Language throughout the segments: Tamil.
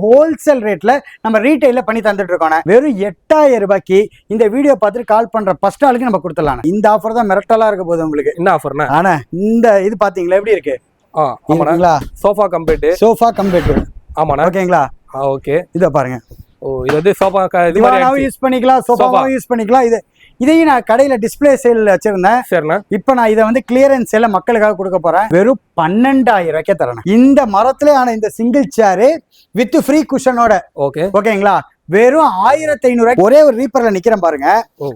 ஹோல்சேல் ரேட்ல நம்ம ரீட்டைல பண்ணி தந்துட்டு இருக்கோம். வெறும் 8000 ரூபாய்க்கு இந்த வீடியோ பார்த்துட்டு கால் பண்ற ஃபர்ஸ்ட் ஆளுக்கு நம்ம கொடுத்துடலாம். இந்த ஆஃபர் தான் மிரட்டலா இருக்க போகுது உங்களுக்கு. என்ன ஆஃபர்னா? ஆனா இந்த இது பாத்தீங்களா எப்படி இருக்கு? ஆமாங்களா, சோஃபா கம்பேட். ஆமாண்ணா, ஓகேங்களா? ஓகே, இத பாருங்க. இது வந்து சோஃபா இதுவாகவும் யூஸ் பண்ணிக்கலாம், சோஃபாவும் யூஸ் பண்ணிக்கலாம். இதையும் நான் கடையில டிஸ்பிளே சேல் வச்சிருந்தேன். சரிண்ணா. இப்ப நான் இதை வந்து கிளியரன்ஸ் சேல மக்களுக்காக கொடுக்க போறேன். வெறும் 12000 ரூபாய்க்கே தரேன். இந்த மரத்துல ஆன இந்த சிங்கிள் சேர் வித் ஃப்ரீ குஷனோட. ஓகேங்களா? வெறும் 1500 ஒரே ஒரு ரீப்பர்ல நிக்கிறேன் பாருங்க.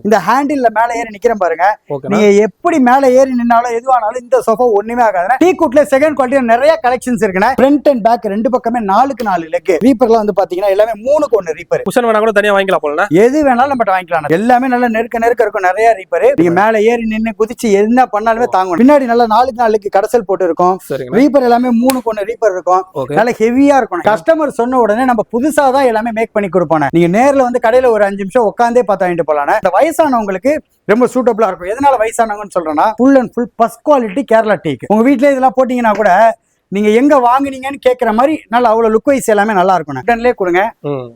இந்த ஹேண்டில்ல மேல ஏறி நிக்கிறேன் பாருங்க. நீங்க எப்படி மேல ஏறி நின்னாலும் எதுவானாலும் இந்த சோஃபா ஒண்ணுமே ஆகாது. டீ குட்ல செகண்ட் குவாலிட்டில நிறைய கலெக்ஷன்ஸ் இருக்குண்ணே. ஃப்ரண்ட் அண்ட் பேக் ரெண்டு பக்கமே 4க்கு 4 லெக். ரீப்பர்லாம் வந்து பாத்தீங்கன்னா எல்லாமே 3க்கு 1 ரீப்பர். குஷன் வேணா கூட தனியா வாங்கிக்கலாம் போல. எது வேணாலும் நம்ம வாங்கிக்கலாம். எல்லாமே நல்ல நெருக்க இருக்கும். நிறைய ரீப்பர். நீங்க மேல ஏறி நின்னு குதிச்சு என்ன பண்ணாலுமே தாங்கும். பின்னாடி நல்ல 4க்கு 4 லெக் கடசல் போட்டு இருக்கும். ரீப்பர் எல்லாமே 3க்கு 1 ரீப்பர் இருக்கும். நல்ல ஹெவியா இருக்கும். கஸ்டமர் சொன்ன உடனே நம்ம புதுசா தான் எல்லாமே மேக் பண்ணி கொடுப்போம். நீங்க நேர்ல வந்து கடையில ஒரு 5 நிமிஷம் உட்காந்தே பார்த்து வாங்கிட்டு போலாம். இந்த வயசானவங்களுக்கு ரொம்ப சூட்டபிளா இருக்கும். எதனால வயசானவங்கன்னு சொல்றேன்னா, full and full first quality Kerala teak. உங்க வீட்ல இதெல்லாம் போட்டீங்கன்னா கூட நீங்க எங்க வாங்குனீங்கன்னு கேக்குற மாதிரி நல்ல அவ்வளவு லுக் வைஸ் எல்லாமே நல்லா இருக்கும். ரிட்டன்லயே கொடுங்க,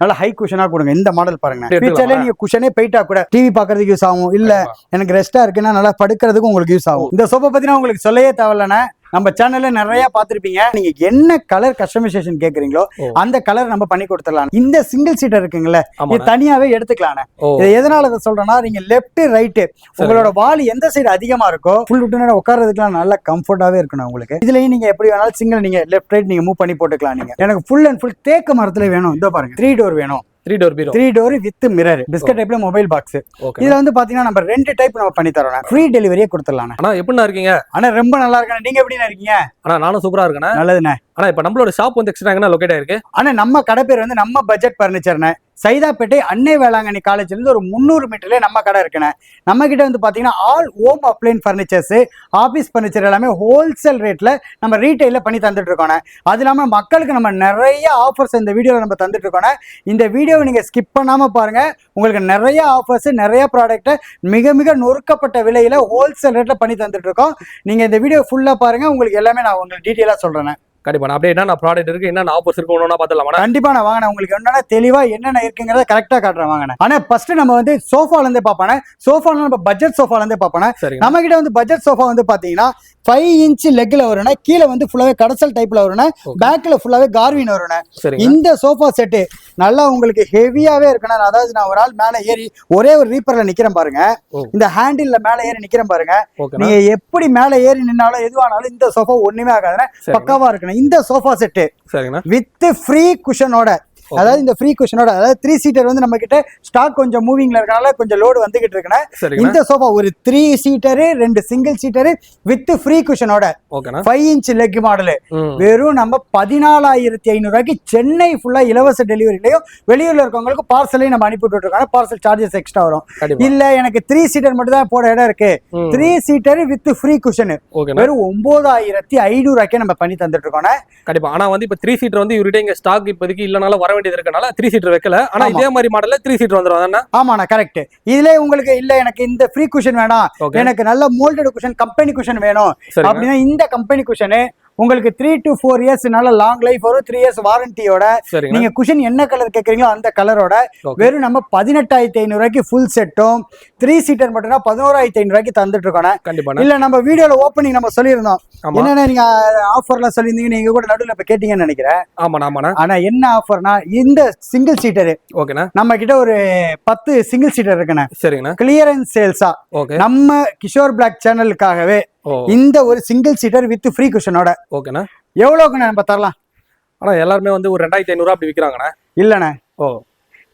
நல்ல ஹை குஷனா கொடுங்க. இந்த மாடல் பாருங்க. ஃபியூச்சர்ல நீங்க குஷனே போயிட்டா கூட டிவி பாக்குறதுக்கு யூஸ் ஆகும். இல்ல எனக்கு ரெஸ்டா இருக்குன்னா நல்லா படுக்கிறதுக்கு உங்களுக்கு யூஸ் ஆகும். இந்த சோஃபா பத்தினா உங்களுக்கு சொல்லவே தேவையில்லைன்னா, நம்ம சேனல்ல நிறைய பாத்திருப்பீங்க. நீங்க என்ன கலர் கஸ்டமைசேஷன் கேக்குறீங்களோ அந்த கலர் நம்ம பண்ணி கொடுத்துடலாம். இந்த சிங்கிள் சீட்டர் இருக்குங்களே, இது தனியாவே எடுத்துக்கலாம். இது எதனால இதை சொல்றேன்னா, நீங்க லெப்ட் ரைட் உங்களோட வால் எந்த சைடு அதிகமா இருக்கோ ஃபுல் விட்டு உட்கார்றதுக்குலாம் நல்ல கம்ஃபர்டாவே இருக்கணும் உங்களுக்கு. இதுலயும் நீங்க எப்படி வேணாலும் சிங்கிள் நீங்க லெப்ட் ரைட் நீங்க மூவ் பண்ணி போட்டுக்கலாம். நீங்க எனக்கு ஃபுல் அண்ட் ஃபுல் தேக்கு மரத்துல வேணும். இதோ பாருங்க, 3 டோர் வேணும். 3 டோர் வித் மிரர், பிஸ்கட் டைப்ல மொபைல் பாக்ஸ். இதுல வந்து பாத்தீங்கன்னா நம்ம 2 டைப் நம்ம பண்ணி தரோம். ஃப்ரீ டெலிவரியே கொடுத்துடலாம். ஆனா எப்படின்னா இருக்கீங்க? ஆனா ரொம்ப நல்லா இருக்கேன். நீங்க எப்படி இருக்கீங்க? ஆனா நானும் சூப்பரா இருக்கேன். நல்லதுண்ணே. ஆனா இப்ப நம்மளோட ஷாப் வந்து எக்ஸ்ட்ரா எங்க லொகேட் ஆயிருக்கு? ஆனா நம்ம கடை பேர் வந்து நம்ம பட்ஜெட் பர்னிச்சர்னே. சைதாப்பேட்டை அன்னை வேளாங்கண்ணி காலேஜ்ல இருந்து ஒரு 300 மீட்டர்ல நம்ம கடை இருக்குண்ணே. நம்ம கிட்ட வந்து பாத்தீங்கன்னா all home appliance furnitures, office furniture எல்லாமே ஹோல்சேல் ரேட்ல நம்ம ரீட்டைல பண்ணி தந்துட்டு இருக்கோம். அது இல்லாம மக்களுக்கு நம்ம நிறைய ஆஃபர்ஸ் இந்த வீடியோல நம்ம தந்துட்டு இருக்கோம். இந்த வீடியோவை நீங்க ஸ்கிப் பண்ணாம பாருங்க. உங்களுக்கு நிறைய ஆஃபர்ஸ், நிறைய ப்ராடக்ட் மிக மிக நொறுக்கப்பட்ட விலையில ஹோல்சேல் ரேட்ல பண்ணி தந்துட்டு இருக்கோம். நீங்க இந்த வீடியோ ஃபுல்லா பாருங்க. உங்களுக்கு எல்லாமே நான் உங்களுக்கு டீட்டெயிலா சொல்றேன். கண்டிப்பா அப்படியே என்ன ப்ராடக்ட் இருக்கு, என்ன ஆஃபர்ஸ் இருக்கு ஒண்ணா பார்த்தலாம். கண்டிப்பா நான் வாங்கினேன். உங்களுக்கு என்னன்னா தெளிவா என்னென்ன இருக்குங்கிறத கரெக்டா காட்டுறேன். வாங்கினேன். ஆனா ஃபர்ஸ்ட் நம்ம வந்து சோஃபால இருந்தே பார்ப்பானே. சோஃபால நம்ம பட்ஜெட் சோஃபால இருந்தே பார்ப்பானே. நம்ம கிட்ட வந்து பட்ஜெட் சோஃபா வந்து பாத்தீங்கன்னா 5 இன்ச் லெக்ல வரும்னா, கீழே வந்து ஃபுல்லாவே கடசல் டைப்ல வரும்னா, பேக்ல ஃபுல்லாவே கார்வின் வரும்னா. இந்த சோஃபா செட்டு நல்லா உங்களுக்கு ஹெவியாவே இருக்கணும். அதாவது நான் ஒரு ஆள் மேல ஏறி ஒரே ஒரு ரீப்பர்ல நிக்கிறேன் பாருங்க. இந்த ஹேண்டில்ல மேல ஏறி நிக்கிறேன் பாருங்க. நீங்க எப்படி மேல ஏறி நின்னாலும் எதுவானாலும் இந்த சோஃபா ஒண்ணுமே ஆகாதுன்னா பக்காவா இருக்கணும். இந்த சோஃபா செட்டு வித் ஃப்ரீ குஷனோட, அதாவது இந்த ஃப்ரீ குஷனோட, அதாவது 3 சீட்டர் வந்து நம்ம கிட்ட ஸ்டாக் கொஞ்சம் மூவிங்ல இருக்கனால கொஞ்சம் லோடு வந்துகிட்டு இருக்குன்னா, இந்த சோஃபா ஒரு 3 seater 2 single seater with free குஷனோட 5 இன்ச் லெக் மாடல் வெறும் நம்ம 14500 ரூபாய்க்கு சென்னை ஃபுல்லா இலவச டெலிவரிலையும் வெளியூர்ல இருக்கவங்களுக்கு பார்சலையும் நம்ம அனுப்பி விட்டுருக்காங்க. பார்சல் சார்ஜஸ் எக்ஸ்ட்ரா வரும். இல்ல எனக்கு 3 சீட்டர் மட்டும் தான் போட இடம் இருக்கு, 3 சீட்டர் வித் ஃப்ரீ குஷன் வெறும் 9500 ரூபாய்க்கே நம்ம பண்ணி தந்துட்டு இருக்கோம். கண்டிப்பா. ஆனா வந்து இப்ப 3 சீட்டர் வந்து இவர்கிட்ட இங்க ஸ்டாக் இப்போதைக்கு இல்லனால வர வேண்டியது இருக்கனால 3 சீட்டர் வைக்கல. ஆனா இதே மாதிரி மாடல்ல 3 சீட்டர் வந்துரும். ஆமாண்ணா, கரெக்ட். இதுல உங்களுக்கு இல்ல எனக்கு இந்த ஃப்ரீ குஷன் வேணாம், எனக்கு நல்ல மோல்டட் குஷன் கம்பெனி குஷன் வேணும் அப்படின்னா, இந்த கம்பெனி குஷன் உங்களுக்கு 3 to 4 இயர்ஸ் நல்ல லாங் லைஃப் வரும். 3 இயர்ஸ் வாரண்டியோட. நீங்க குஷன் என்ன கலர் கேக்குறீங்களோ அந்த கலரோட வெறும் நம்ம 18500 ரூபாய்க்கு ஃபுல் செட்டும் 3 சீட்டர் மட்டும்னா 11500 ரூபாய்க்கு தந்துட்டு இருக்கோம். இல்ல நம்ம வீடியோல ஓப்பனிங் நம்ம சொல்லியிருந்தோம். என்னன்னா நீங்க ஆஃபர்லாம் சொல்லியிருந்தீங்க, நீங்க கூட நடுவில் இப்ப கேட்டீங்கன்னு நினைக்கிறேன். ஆனா என்ன ஆஃபர்னா, இந்த சிங்கிள் சீட்டர் நம்ம கிட்ட ஒரு 10 சிங்கிள் சீட்டர் இருக்குண்ணே. கிளியரன்ஸ் சேல்ஸா நம்ம கிஷோர் பிளாக் சேனலுக்காகவே இந்த ஒரு சிங்கிள் சீட்டர் வித் ஃப்ரீ குஷனோட எவ்வளவுக்கு நம்ம தரலாம்? ஆனா எல்லாருமே வந்து ஒரு 2500 அப்படி விக்கிறாங்கண்ணே. இல்லண்ணே,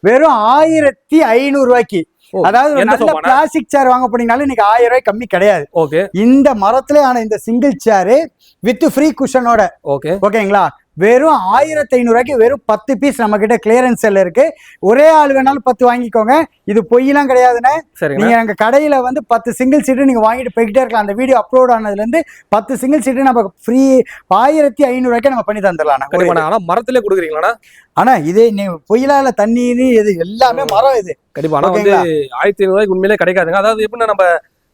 வெறும் 1500 ரூபாய்க்கு. அதாவது நல்ல பிளாஸ்டிக் சேர் வாங்க போனீங்கனாலும் இன்னைக்கு 1000 ரூபாய் கம்மி கிடையாது. இந்த மரத்துல ஆன இந்த சிங்கிள் சேர் வித் ஃப்ரீ குஷனோட ஓகேங்களா, வெறும் 1500 ரூபாய்க்கு வெறும் 10 பீஸ் நம்ம கிட்ட கிளியரன்ஸ் செல் இருக்கு. ஒரே ஆள் வேணாலும் 10 வாங்கிக்கோங்க. இது பொய்யெல்லாம் கிடையாதுன்னு. நீங்க எங்க கடையில வந்து 10 சிங்கிள் சீட்டு நீங்க வாங்கிட்டு போய்கிட்டே இருக்கலாம். அந்த வீடியோ அப்லோட் ஆனதுல இருந்து 10 சிங்கிள் சீட்டு நம்ம ஃப்ரீ 1500 ரூபாய்க்கு நம்ம பண்ணி தந்துடலாம். ஆனா மரத்திலே கொடுக்குறீங்களா? ஆனா இதே நீ பொய்யலால தண்ணி இது எல்லாமே மரம் இது. கண்டிப்பா. ஆனா வந்து 1500 ரூபாய்க்கு உண்மையிலே கிடைக்காதுங்க. அதாவது எப்படின்னா நம்ம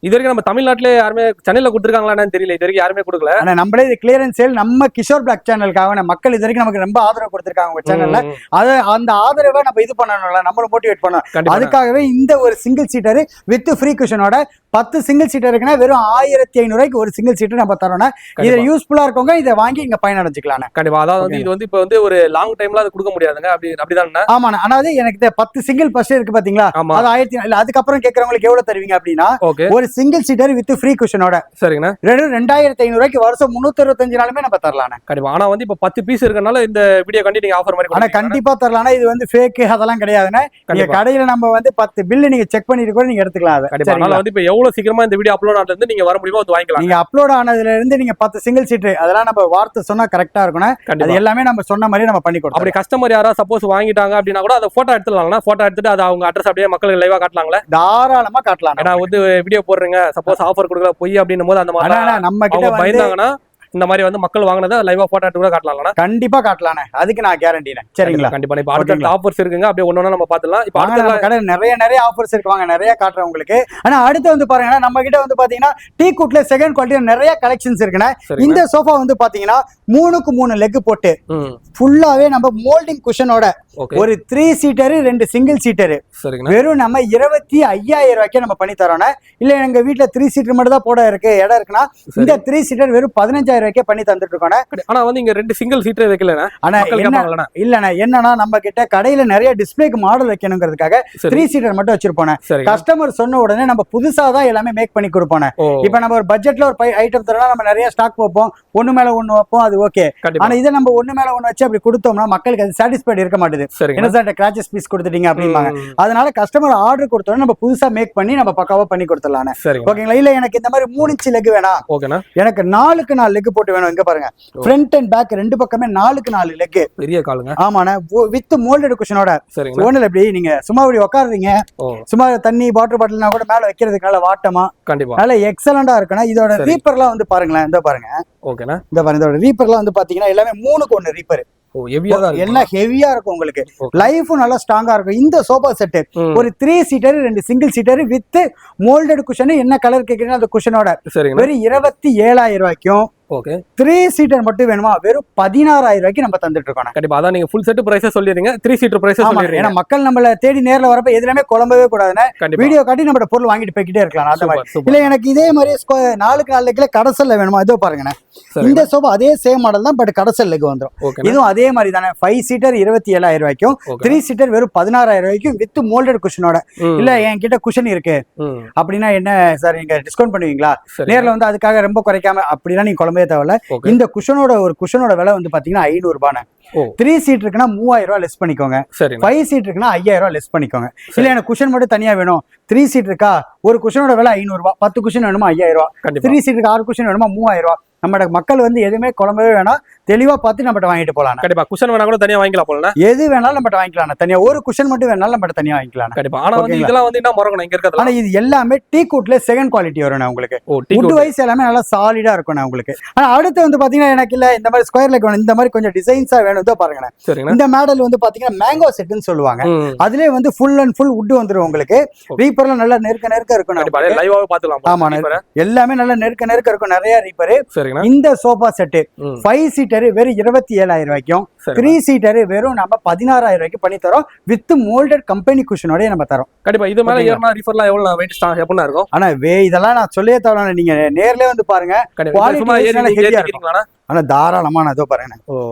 இது வரைக்கும் நம்ம தமிழ்நாட்டிலே யாருமே சென்னையில கொடுத்துருக்காங்களான்னு தெரியல, இது வரைக்கும் யாருமே கொடுக்கல. ஆனா நம்மளே இது கிளியரன்ஸ் சேல் நம்ம கிஷோர் பிளாக் சேனலுக்காக மக்கள் இது வரைக்கும் நமக்கு ரொம்ப ஆதரவு கொடுத்திருக்காங்க உங்க சேனல்ல. அதை அந்த ஆதரவை நம்ம இது பண்ணணும்ல, நம்மளும் மோட்டிவேட் பண்ணணும். அதுக்காகவே இந்த ஒரு சிங்கிள் சீட்டர் வித் ஃப்ரீ குஷனோட 10 சிங்கிள் சீட்டர் இருக்குன்னா வெறும் 1500 ரூபாய்க்கு ஒரு சிங்கிள் சீட்டர் நம்ம தரோம்னா இது யூஸ்ஃபுல்லா இருக்கவங்க இதை வாங்கி இங்க பயனடைஞ்சுக்கலாம். கண்டிப்பா. அதாவது வந்து இது வந்து இப்ப வந்து ஒரு லாங் டைம்ல அது கொடுக்க முடியாதுங்க, அப்படிதான். ஆமா, ஆனாது எனக்கு 10 சிங்கிள் பஸ் இருக்கு பாத்தீங்களா, அது 1000 இல்ல. அதுக்கப்புறம் கேட்கறவங்களுக்கு எவ்வளவு தருவீங்க அப்படின்னா ஒரு சிங்கிள் சீட்டர் வித் ஃப்ரீ குஷனோட சரிங்கண்ணா 2500 ரூபாய்க்கு வருஷம் 365 நாளுமே நம்ம தரலாம். கண்டிப்பா. ஆனா வந்து இப்ப 10 பீஸ் இருக்கனால இந்த வீடியோ கண்டி நீங்க ஆஃபர் மாதிரி ஆனா கண்டிப்பா தரலாம். இது வந்து ஃபேக் அதெல்லாம் கிடையாதுன்னா நீங்க கடையில நம்ம வந்து 10 பில் நீங்க செக் பண்ணிட்டு கூட நீங்க எடுத்துக்கலாம். அதனால வந்து இப்ப எவ்வளவு சீக்கிரமா இந்த வீடியோ அப்லோட் ஆனதுல இருந்து நீங்க வர முடியுமோ அது வாங்கிக்கலாம். நீங்க அப்லோட் ஆனதுல இருந்து நீங்க 10 சிங்கிள் சீட்டர் அதெல்லாம் நம்ம வார்த்தை சொன்னா கரெக்டா இருக்கணும். அது எல்லாமே நம்ம சொன்ன மாதிரி நம்ம பண்ணி கொடுப்போம். அப்படி கஸ்டமர் யாரா சப்போஸ் வாங்கிட்டாங்க அப்படின்னா கூட அதை போட்டோ எடுத்துடலாம்னா, போட்டோ எடுத்துட்டு அது அவங்க அட்ரஸ் அப்படியே மக்களுக்கு லைவா காட்டலாங்களே? தாராளமா காட்டலாம். ஏன்னா வந்து வீடியோ போடுறீங்க சப்போஸ் ஆஃபர் கொடுக்கல பொய் அப்படின்னும் போது அந்த மாதிரி நம்ம கிட்ட பயந்தாங்கன்னா இந்த மாதிரி வந்து மக்கள் வாங்கினதை லைவா போட்டோ எடுத்து கூட காட்டலாம். கண்டிப்பா காட்டலாம், அதுக்கு நான் கேரண்டினேன். சரிங்களா? கண்டிப்பா. இப்ப அடுத்த ஆஃபர்ஸ் இருக்குங்க, அப்படியே ஒண்ணு நம்ம பாத்துலாம். இப்ப அடுத்த கடை நிறைய ஆஃபர்ஸ் இருக்கு, வாங்க நிறைய காட்டுறேன் உங்களுக்கு. ஆனா அடுத்து வந்து பாருங்கன்னா நம்ம கிட்ட வந்து பாத்தீங்கன்னா டீ குட்ல செகண்ட் குவாலிட்டி நிறைய கலெக்ஷன்ஸ் இருக்குன்னா இந்த சோஃபா வந்து பாத்தீங்கன்னா 3க்கு 3 லெக் போட்டு ஃபுல்லாவே நம்ம மோல்டிங் குஷனோட ஒரு 3 சீட்டர் 2 சிங்கிள் சீட்டர் வெறும் நம்ம 25,000 ரூபாய்க்கு நம்ம பண்ணி தரோம்னா, இல்ல எங்க வீட்டுல 3 சீட்டர் மட்டும் தான் போட இருக்கு இடம் இருக்குன்னா இந்த 3 சீட்டர் வெறும் 15,000 ரூபாய்க்கு பண்ணி தந்துட்டு இருக்கோம். ஆனா வந்து இங்க 2 சிங்கிள் சீட்டர் வைக்கலனா இல்லண்ணா என்னன்னா நம்ம கிட்ட கடையில நிறைய டிஸ்பிளேக்கு மாடல் வைக்கணுங்கிறதுக்காக 3 சீட்டர் மட்டும் வச்சிருப்போம். கஸ்டமர் சொன்ன உடனே நம்ம புதுசா தான் எல்லாமே மேக் பண்ணி கொடுப்போம். இப்ப நம்ம ஒரு பட்ஜெட்ல ஒரு ஐட்டம் தரோம்னா நம்ம நிறைய ஸ்டாக் வைப்போம், ஒண்ணு மேல ஒண்ணு வைப்போம், அது ஓகே. ஆனா இதை நம்ம ஒண்ணு மேல ஒண்ணு வச்சு அப்படி கொடுத்தோம்னா மக்களுக்கு அது சாட்டிஸ்ஃபைட் இருக்க மாட்டேது. என்ன சார் கிராச்சஸ் பீஸ் கொடுத்துட்டீங்க அப்படிம்பாங்க. அதனால கஸ்டமர் ஆர்டர் கொடுத்தோம்னா நம்ம புதுசா மேக் பண்ணி நம்ம பக்காவா பண்ணி கொடுத்துடலாம். ஓகேங்களா? இல்ல எனக்கு இந்த மாதிரி 3 இன்ச் லெக் வேணாம், எனக்கு 4க்கு 4 லெக் போட்டு வேணும். இங்க பாருங்க ஃப்ரண்ட் அண்ட் பேக் ரெண்டு பக்கமே 4க்கு 4 லெக் பெரிய காலுங்க. ஆமாண்ணா வித் மோல்டட் குஷனோட. ஒண்ணுல எப்படி நீங்க சும்மா இப்படி உட்காருறீங்க, சும்மா தண்ணி வாட்டர் பாட்டில்னா கூட மேல வைக்கிறதுக்கான வாட்டமா கண்டிப்பா நல்ல எக்ஸலண்டா இருக்குன்னா. இதோட ரீப்பர்லாம் வந்து பாருங்களேன், இந்த பாருங்க. ஓகேண்ணா. இந்த பாருங்க இதோட ரீப்பர்லாம் வந்து பாத்தீங்கன்னா எல்லாமே 3க்கு 1 ரீப்பர். எல்லாம் ஹெவியா இருக்கும், உங்களுக்கு லைஃபும் நல்லா ஸ்ட்ராங்கா இருக்கும். இந்த சோஃபா செட் ஒரு 3 seater 2 single seater with moulded cushion, என்ன கலர் கேக்குறீங்க அந்த குஷனோட வெறும் 27,000 ரூபாய்க்கும். 3 சீட்டர் மட்டும் வேணுமா வெறும் 16,000 ரூபாய்க்கு நம்ம தந்துட்டு இருக்கோம். கண்டிப்பா. அதான் நீங்க ஃபுல் செட் பிரைஸ் சொல்லிடுங்க, 3 சீட்டர் பிரைஸ் சொல்லிடுங்க. ஏன்னா மக்கள் நம்மள தேடி நேர்ல வரப்ப எதுலமே குழம்பவே கூடாதுன்னு வீடியோ காட்டி நம்ம பொருள் வாங்கிட்டு போய்கிட்டே இருக்கலாம். அந்த மாதிரி இல்ல எனக்கு இதே மாதிரி 4க்கு 4 லெக்ல கடசல்ல வேணுமா, இதோ பாருங்க. இந்த சோஃபா அதே சேம் மாடல் தான், பட் கடசல் லெக் வந்துரும். இதுவும் அதே மாதிரி தானே 5 சீட்டர் 27,000 ரூபாய்க்கும், 3 சீட்டர் வெறும் 16,000 ரூபாய்க்கும் வித் மோல்டட் குஷனோட. இல்ல என்கிட்ட குஷன் இருக்கு அப்படின்னா என்ன சார் நீங்க டிஸ்கவுண்ட் பண்ணுவீங்களா? நேர்ல வந்து அதுக்காக ரொம்ப குறைக்காம அப்படின்னா நீங்க குழம்பே தேவையில்ல. இந்த குஷனோட ஒரு குஷனோட விலை வந்து பாத்தீங்கன்னா 500 ரூபாய். 3 சீட் இருக்குன்னா 3000 ரூபாய் லெஸ் பண்ணிக்கோங்க, 5 சீட் இருக்குன்னா 5000 ரூபாய் லெஸ் பண்ணிக்கோங்க. இல்ல எனக்கு குஷன் மட்டும் தனியா வேணும், 3 சீட் இருக்கா ஒரு குஷனோட விலை 500 ரூபாய், 10 குஷன் வேணுமா 5000 ரூபாய், 3 சீட்டுக்கு 6 குஷன் வேணுமா 3000 ரூபாய். நம்ம மக்கள் வந்து எதுவுமே குழம்பவே வேணாம், தெளிவா பார்த்து நம்ம வாங்கிட்டு போலாம். கண்டிப்பா. குஷன் வேணா கூட தனியா வாங்கிக்கலாம் போல, எது வேணாலும் நம்ம வாங்கிக்கலாம். தனியா ஒரு குஷன் மட்டும் வேணாலும் நம்ம தனியா வாங்கிக்கலாம். கண்டிப்பா. ஆனா வந்து இதெல்லாம் வந்து என்ன மறக்கணும் இங்க இருக்கிறது. ஆனா இது எல்லாமே டீ குட்ல செகண்ட் குவாலிட்டி வரும் உங்களுக்கு. வுட் வைஸ் எல்லாமே நல்லா சாலிடா இருக்கும் உங்களுக்கு. ஆனா அடுத்து வந்து பாத்தீங்கன்னா எனக்கு இல்ல இந்த மாதிரி ஸ்கொயர் லெக் வேணும், இந்த மாதிரி கொஞ்சம் டிசைன்ஸா வேணும். இதோ பாருங்க இந்த மாடல் வந்து பாத்தீங்கன்னா மேங்கோ செட்னு சொல்லுவாங்க. அதுலயே வந்து ஃபுல் அண்ட் ஃபுல் வுட் வந்துரும் உங்களுக்கு. ரீப்பர்ல நல்லா நெருக்க இருக்கும். லைவாவே பாத்துக்கலாம். ஆமா எல்லாமே நல்லா நெருக்க இருக்கும், நிறைய ரீப்பர். இந்த சோஃபா செட் 5 சீட்டர் வெறும் 27,000 ரூபாய்க்கும், 3 சீட்டர் வெறும் நம்ம 16,000 ரூபாய்க்கு பண்ணி தரோம் வித் மோல்டட் கம்பெனி குஷனோட நம்ம தரோம். கண்டிப்பா. இது மேல ஏறனா ரீஃபர்லாம் எவ்வளவு வெயிட் ஸ்டாக் எப்பனா இருக்கும். ஆனா இதெல்லாம் நான் சொல்லியே தரேன், நீங்க நேர்லயே வந்து பாருங்க. ஆனா தாராளமா நான் இதோ பாருங்க,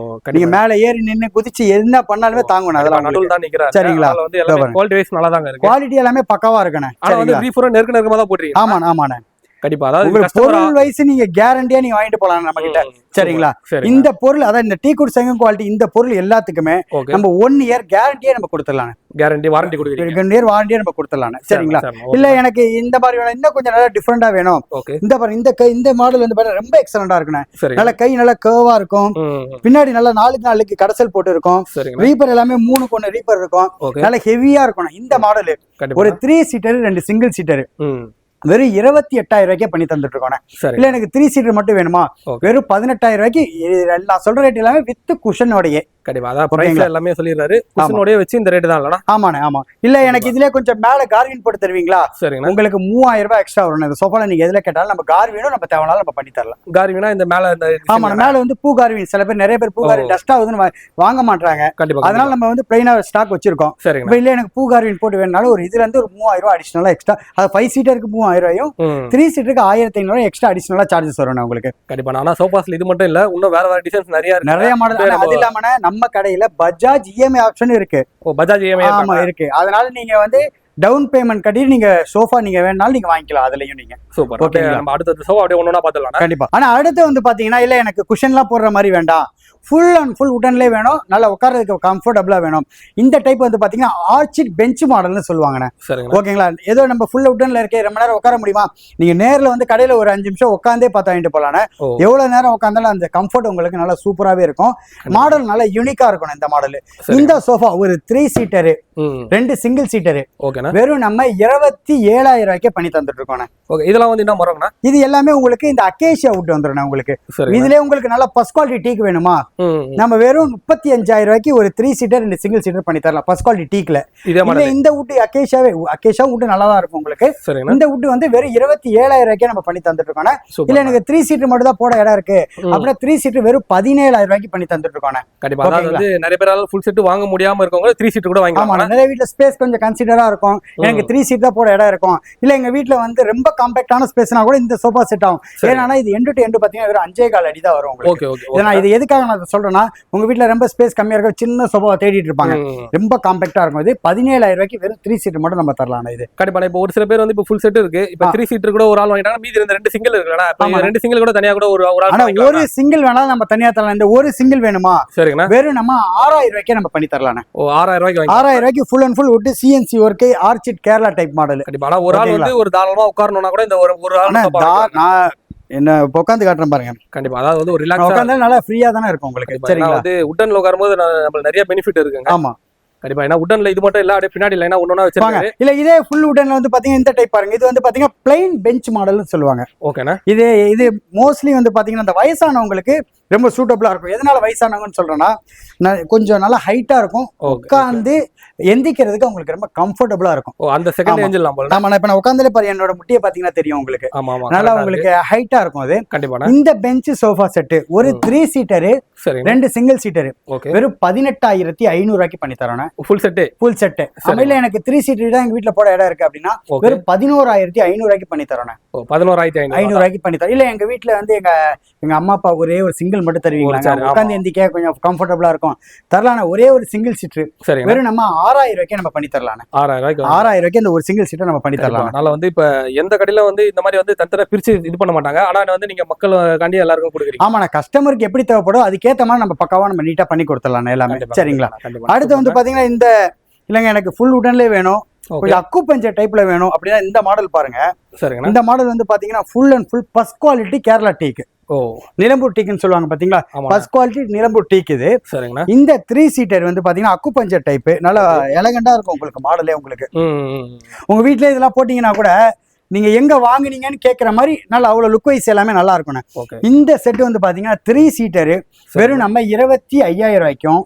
நீங்க மேல ஏறி நின்னு குதிச்சு என்ன பண்ணாலுமே தாங்கணும். அதெல்லாம் நடுவுல தான் நிக்கறாங்க. சரிங்களா? வந்து எல்லாமே குவாலிட்டி வைஸ் நல்லா தாங்க இருக்கு. குவாலிட்டி எல்லாமே பக்காவா இருக்குண்ணே. ஆனா வந்து ரீஃபர் நெருக்கமா தான் போடுறீங்க. ஆமாண்ணே. கண்டிப்பா. அதாவது பொருள் வைஸ் நீங்க கேரண்டியா நீங்க வாங்கிட்டு போலாம் நம்ம கிட்ட. சரிங்களா? இந்த பொருள் அதான் இந்த டீ குட் செகண்ட் குவாலிட்டி இந்த பொருள் எல்லாத்துக்குமே நம்ம 1 இயர் கேரண்டியா நம்ம கொடுத்துடலாம். கேரண்டி வாரண்டி கொடுக்குறீங்க. 2 இயர் வாரண்டியா நம்ம கொடுத்துடலாம். சரிங்களா? இல்ல எனக்கு இந்த மாதிரி வேணும், இன்னும் கொஞ்சம் நல்லா டிஃபரெண்டா வேணும், இந்த பாருங்க இந்த மாடல் வந்து பாருங்க ரொம்ப எக்ஸலண்டா இருக்குண்ணே. நல்ல கை நல்லா கர்வா இருக்கும், பின்னாடி நல்லா 4க்கு 4 கடசல் போட்டு இருக்கும், ரீப்பர் எல்லாமே 3க்கு 1 ரீப்பர் இருக்கும், நல்ல ஹெவியா இருக்கும். இந்த மாடல் ஒரு 3 சீட்டர் 2 சிங்கிள் சீட்டர் வெறும் 28,000 ரூபாய்க்கே பண்ணி தந்துட்டு இருக்கோம். இல்ல எனக்கு 3 சீட்டர் மட்டும் வேணுமா வெறும் 18,000 ரூபாய்க்கு. நான் சொல்ற ரேட் எல்லாமே வித் குஷனோடயே கண்டிப்பா அதான் பிரைஸ் எல்லாமே சொல்லிடுறாரு. குஷனோடயே வச்சு இந்த ரேட் தான் இல்லடா? ஆமாண்ணே ஆமா. இல்ல எனக்கு இதுல கொஞ்சம் மேல கார்வின் போட்டு தருவீங்களா? சரிங்க. உங்களுக்கு 3000 ரூபாய் எக்ஸ்ட்ரா வரும். இந்த சோஃபால நீங்க எதுல கேட்டாலும் நம்ம கார்வினும் நம்ம தேவனாலும் நம்ம பண்ணி தரலாம். கார்வினா இந்த மேல இந்த ஆமா மேல வந்து பூ கார்வின். சில பேர் நிறைய பேர் பூ கார்வின் டஸ்ட் ஆகுதுன்னு வாங்க மாட்டாங்க. கண்டிப்பா. அதனால நம்ம வந்து பிளைனா ஸ்டாக் வச்சிருக்கோம். சரிங்க. இப்ப இல்ல எனக்கு பூ கார்வின் போட்டு வேணாலும் ஒரு இதுல இருந்து ஒரு 3000 ரூபாய் அடிஷனலா எக்ஸ்ட்ரா. அது 5 சீட்டருக்கு 3000 ரூபாயும் 3 சீட்டருக்கு 1500 எக்ஸ்ட்ரா அடிஷனலா சார்ஜஸ் வரும் உங்களுக்கு. கண்டிப்பா. ஆனா சோஃபாஸ்ல இது மட்டும் இல்ல, இன்னும் வேற வேற டிசைன்ஸ் நிறைய இருக்கு. நிறைய மாடல். அது இல்லாம நம்ம கடையில பஜாஜ் இஎம்ஐ ஆப்ஷன் இருக்கு. பஜாஜ் இஎம்ஐ ஆமா இருக்கு. அதனால நீங்க வந்து டவுன் பேமெண்ட் கட்டி நீங்க சோஃபா நீங்க வேணாலும் நீங்க வாங்கிக்கலாம். அதுலயும் நீங்க சூப்பர். ஓகே, நம்ம அடுத்த சோஃபா அப்படியே ஒண்ணா பார்த்தலாம். கண்டிப்பா. ஆனா அடுத்து வந்து பாத்தீங்கன்னா இல்ல எனக்கு குஷன்லாம் போடுற மாதிரி வேண்டாம், ஃபுல் அண்ட் ஃபுல் உடன்லேயே வேணும், நல்லா உட்காரதுக்கு கம்ஃபர்டபுளா வேணும். இந்த டைப் வந்து பாத்தீங்கன்னா ஆர்ச்சிட் பெஞ்ச் மாடல்னு சொல்லுவாங்கண்ணே. ஓகேங்களா? ஏதோ நம்ம ஃபுல் உடன்ல இருக்கே ரொம்ப நேரம் உட்கார முடியுமா? நீங்க நேர்ல வந்து கடையில ஒரு 5 நிமிஷம் உட்காந்தே பார்த்து வாங்கிட்டு போலானே. எவ்வளவு நேரம் உட்காந்தாலும் அந்த கம்ஃபர்ட் உங்களுக்கு நல்லா சூப்பராகவே இருக்கும். மாடல் நல்லா யூனிக்கா இருக்கணும் இந்த மாடல். இந்த சோஃபா ஒரு 3 சீட்டரு 2 சிங்கிள் சீட்டரு வெறும் நம்ம 27,000 ரூபாய்க்கே பண்ணி தந்துட்டு இருக்கோம். இதெல்லாம் வந்து என்ன மரம்னா? இது எல்லாமே உங்களுக்கு இந்த அக்கேஷியா வுட் வந்துடும் உங்களுக்கு. இதுல உங்களுக்கு நல்லா ஃபர்ஸ்ட் குவாலிட்டி டீக் வேணுமா? நம்ம வெறும் 35,000 ரூபாய்க்கு ஒரு 3 சீட்டர் 2 சிங்கிள் சீட்டர் பண்ணி தரலாம் ஃபர்ஸ்ட் குவாலிட்டி டீக்ல. இந்த வுட் அக்கேஷியா வுட் நல்லா தான் இருக்கும் உங்களுக்கு. இந்த வுட் வந்து வெறும் 27,000 ரூபாய்க்கு நம்ம பண்ணி தந்துட்டு இருக்கோம். இல்ல எனக்கு 3 சீட்டர் மட்டும் தான் போட இடம் இருக்கு அப்படின்னா 3 சீட்டர் வெறும் 17,000 ரூபாய்க்கு பண்ணி தந்துட்டு இருக்கோம். கண்டிப்பா. அதாவது நிறைய பேரால ஃபுல் செட் வாங்க முடியாம இருக்கவங்க 3 சீட்டர் கூட வாங்கிக்கலாம். நிறைய வீட்ல ஸ்பேஸ் கொஞ்சம் கன்சிடரா இருக்கும். எனக்கு 3 சீட் தான் போட இடம் இருக்கும். இல்ல எங்க வீட்ல வந்து ரொம்ப காம்பாக்டான ஸ்பேஸ்னா கூட இந்த சோஃபா செட் ஆகும். ஏன்னா இது எண்டு டு எண்டு பாத்தீங்கன்னா வெறும் 5.25 அடி தான் வரும் உங்களுக்கு. இது எதுக்காக நான் சொல்றேன்னா உங்க வீட்ல ரொம்ப ஸ்பேஸ் கம்மியா இருக்கும், சின்ன சோஃபா தேடிட்டு இருப்பாங்க, ரொம்ப காம்பாக்டா இருக்கும். இது 17,000 ரூபாய்க்கு வெறும் 3 சீட் மட்டும் நம்ம தரலாம். இது கண்டிப்பா. இப்போ ஒரு சில பேர் வந்து இப்போ ஃபுல் செட் இருக்கு, இப்போ 3 சீட்டர் கூட ஒரு ஆள் வாங்கிட்டாங்க, மீதி இந்த 2 சிங்கிள் இருக்குலடா, இப்போ 2 சிங்கிள் கூட தனியா கூட ஒரு ஆள் வாங்கிக்கலாம். ஒரு சிங்கிள் வேணாலும் நம்ம தனியா தரலாம். இந்த ஒரு சிங்கிள் வேணுமா? சரிங்க. வெறும் நம்ம 6,000 ரூபாய்க்கு நம்ம பண்ணி தரலாம். 6,000 ரூபாய்க்கு 6,000 ரூபாய்க்கு full and full would CNC work orchid Kerala type model. கண்டிப்பா. ஆனா ஒரு ஆள் வந்து ஒரு தாராளமா உட்காரணும்னா கூட இந்த ஒரு ஆள் நான் என்ன உட்காந்து காட்டுறேன் பாருங்க. கண்டிப்பா. அதாவது வந்து ஒரு ரிலாக்ஸ் உட்கார்ந்தா நல்லா ஃப்ரீயா தானே இருக்கும் உங்களுக்கு. சரிங்களா? வந்து உட்டன்ல உட்காரும்போது நமக்கு நிறைய பெனிஃபிட் இருக்குங்க. ஆமா கண்டிப்பா. ஏன்னா உட்டன்ல இது மட்டும் இல்ல, அப்படியே பின்னாடி லைனா ஒண்ணா வச்சிருக்காங்க. இல்ல இதே ஃபுல் உட்டன்ல வந்து பாத்தீங்கன்னா இந்த டைப் பாருங்க. இது வந்து பாத்தீங்கன்னா பிளைன் பெஞ்ச் மாடல்னு சொல்லுவாங்க. ஓகேனா? இது மோஸ்ட்லி வந்து பாத்தீங்கன்னா இந்த வயசானவங்களுக்கு ரொம்ப சூட்டபிளா இருக்கும். எதனால வயசானவங்கன்னு சொல்றேன்னா கொஞ்சம் நல்லா ஹைட்டா இருக்கும், உட்காந்து எந்திக்கிறதுக்கு உங்களுக்கு ரொம்ப கம்ஃபர்டபுளா இருக்கும். அந்த செகண்ட் ஏஞ்சல் நம்ம ஆமா. இப்ப நான் உட்கார்ந்தே பாரு, என்னோட முட்டியை பாத்தீங்கன்னா தெரியும் உங்களுக்கு. நல்லா உங்களுக்கு ஹைட்டா இருக்கும். அது கண்டிப்பா. இந்த பெஞ்ச் சோஃபா செட் ஒரு 3 சீட்டரு 2 சிங்கிள் சீட்டரு வெறும் 18,500 ரூபாய்க்கு பண்ணி தரோம். Full set. இல்ல எனக்கு 3 சீட்டர் தான் எங்க வீட்டுல போட இடம் இருக்கு அப்படின்னா வெறும் 11,500 ரூபாய்க்கு பண்ணி தரோம். 11,500 ரூபாய்க்கு பண்ணி தரோம். இல்ல எங்க வீட்டுல வந்து எங்க அம்மா அப்பா ஒரே ஒரு சிங்கிள் மட்டும் தருவீங்களா? உட்காந்து எந்திக்க கொஞ்சம் கம்ஃபர்டபுளா இருக்கும் தரலாம். ஒரே ஒரு சிங்கிள் சீட்டர் வெறும் நம்ம 6,000 ரூபாய்க்கு நம்ம பண்ணி தரலாம். 6,000 ரூபாய்க்கு இந்த ஒரு சிங்கிள் சீட்டர் நம்ம பண்ணி தரலாம். அதனால வந்து இப்ப எந்த கடையில வந்து இந்த மாதிரி வந்து தனித்தனியா பிரிச்சு இது பண்ண மாட்டாங்க. ஆனா வந்து நீங்க மக்கள் காண்டி எல்லாருக்கும் கொடுக்குறீங்க. ஆமா. கஸ்டமருக்கு எப்படி தேவைப்படும் அதுக்கேற்ற மாதிரி நம்ம பக்காவா நம்ம நீட்டா பண்ணி கொடுத்துடலாம் எல்லாமே. சரிங்களா? அடுத்து வந்து பாத்தீங்கன்னா இந்த இல்லங்க எனக்கு ஃபுல் உடன்லேயே வேணும், கொஞ்சம் அக்கு பஞ்சர் டைப்ல வேணும் அப்படின்னா இந்த மாடல் பாருங்க. சரிங்க. இந்த மாடல் வந்து பாத்தீங்கன்னா full and full first quality Kerala teak. Nilambur டீக்னு சொல்லுவாங்க பாத்தீங்களா? ஃபர்ஸ்ட் குவாலிட்டி நிலம்பூர் டீக் இது. சரிங்களா? இந்த 3 சீட்டர் வந்து பாத்தீங்கன்னா அக்கு பஞ்சர் டைப் நல்லா எலகண்டா இருக்கும் உங்களுக்கு மாடலே. உங்களுக்கு உங்க வீட்ல இதெல்லாம் போட்டீங்கன்னா கூட நீங்க எங்க வாங்குனீங்கன்னு கேக்குற மாதிரி நல்லா அவ்வளவு லுக் வைஸ் எல்லாமே நல்லா இருக்கும். இந்த செட் வந்து பாத்தீங்கன்னா 3 சீட்டரு வெறும் நம்ம 25,000 ரூபாய்க்கும்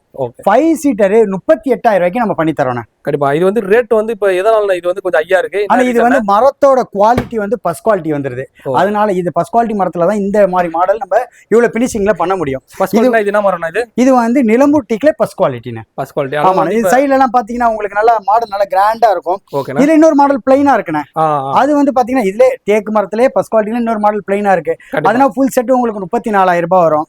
5 சீட்டரு 38,000 ரூபாய்க்கும் நம்ம பண்ணி தரோம். கண்டிப்பா. இது வந்து ரேட் வந்து இப்ப எதனால இது வந்து கொஞ்சம் ஐயா இருக்கு. ஆனா இது வந்து மரத்தோட குவாலிட்டி வந்து ஃபர்ஸ்ட் குவாலிட்டி வந்துருது. அதனால இது ஃபர்ஸ்ட் குவாலிட்டி மரத்துல தான் இந்த மாதிரி மாடல் நம்ம இவ்வளவு பினிஷிங்ல பண்ண முடியும். இது என்ன மரம்? இது வந்து நிலம்பூர் டீக்ல ஃபர்ஸ்ட் குவாலிட்டின்னு. First quality. ஆமா. இது சைடுல எல்லாம் பாத்தீங்கன்னா உங்களுக்கு நல்லா மாடல் நல்லா கிராண்டா இருக்கும். இதுல இன்னொரு மாடல் பிளைனா இருக்குண்ணே. அது வந்து பாத்தீங்கன்னா இதுல தேக்கு மரத்திலே ஃபர்ஸ்ட் குவாலிட்டில இன்னொரு மாடல் பிளைனா இருக்கு. அதனால ஃபுல் செட் உங்களுக்கு 34,000 ரூபாய் வரும்.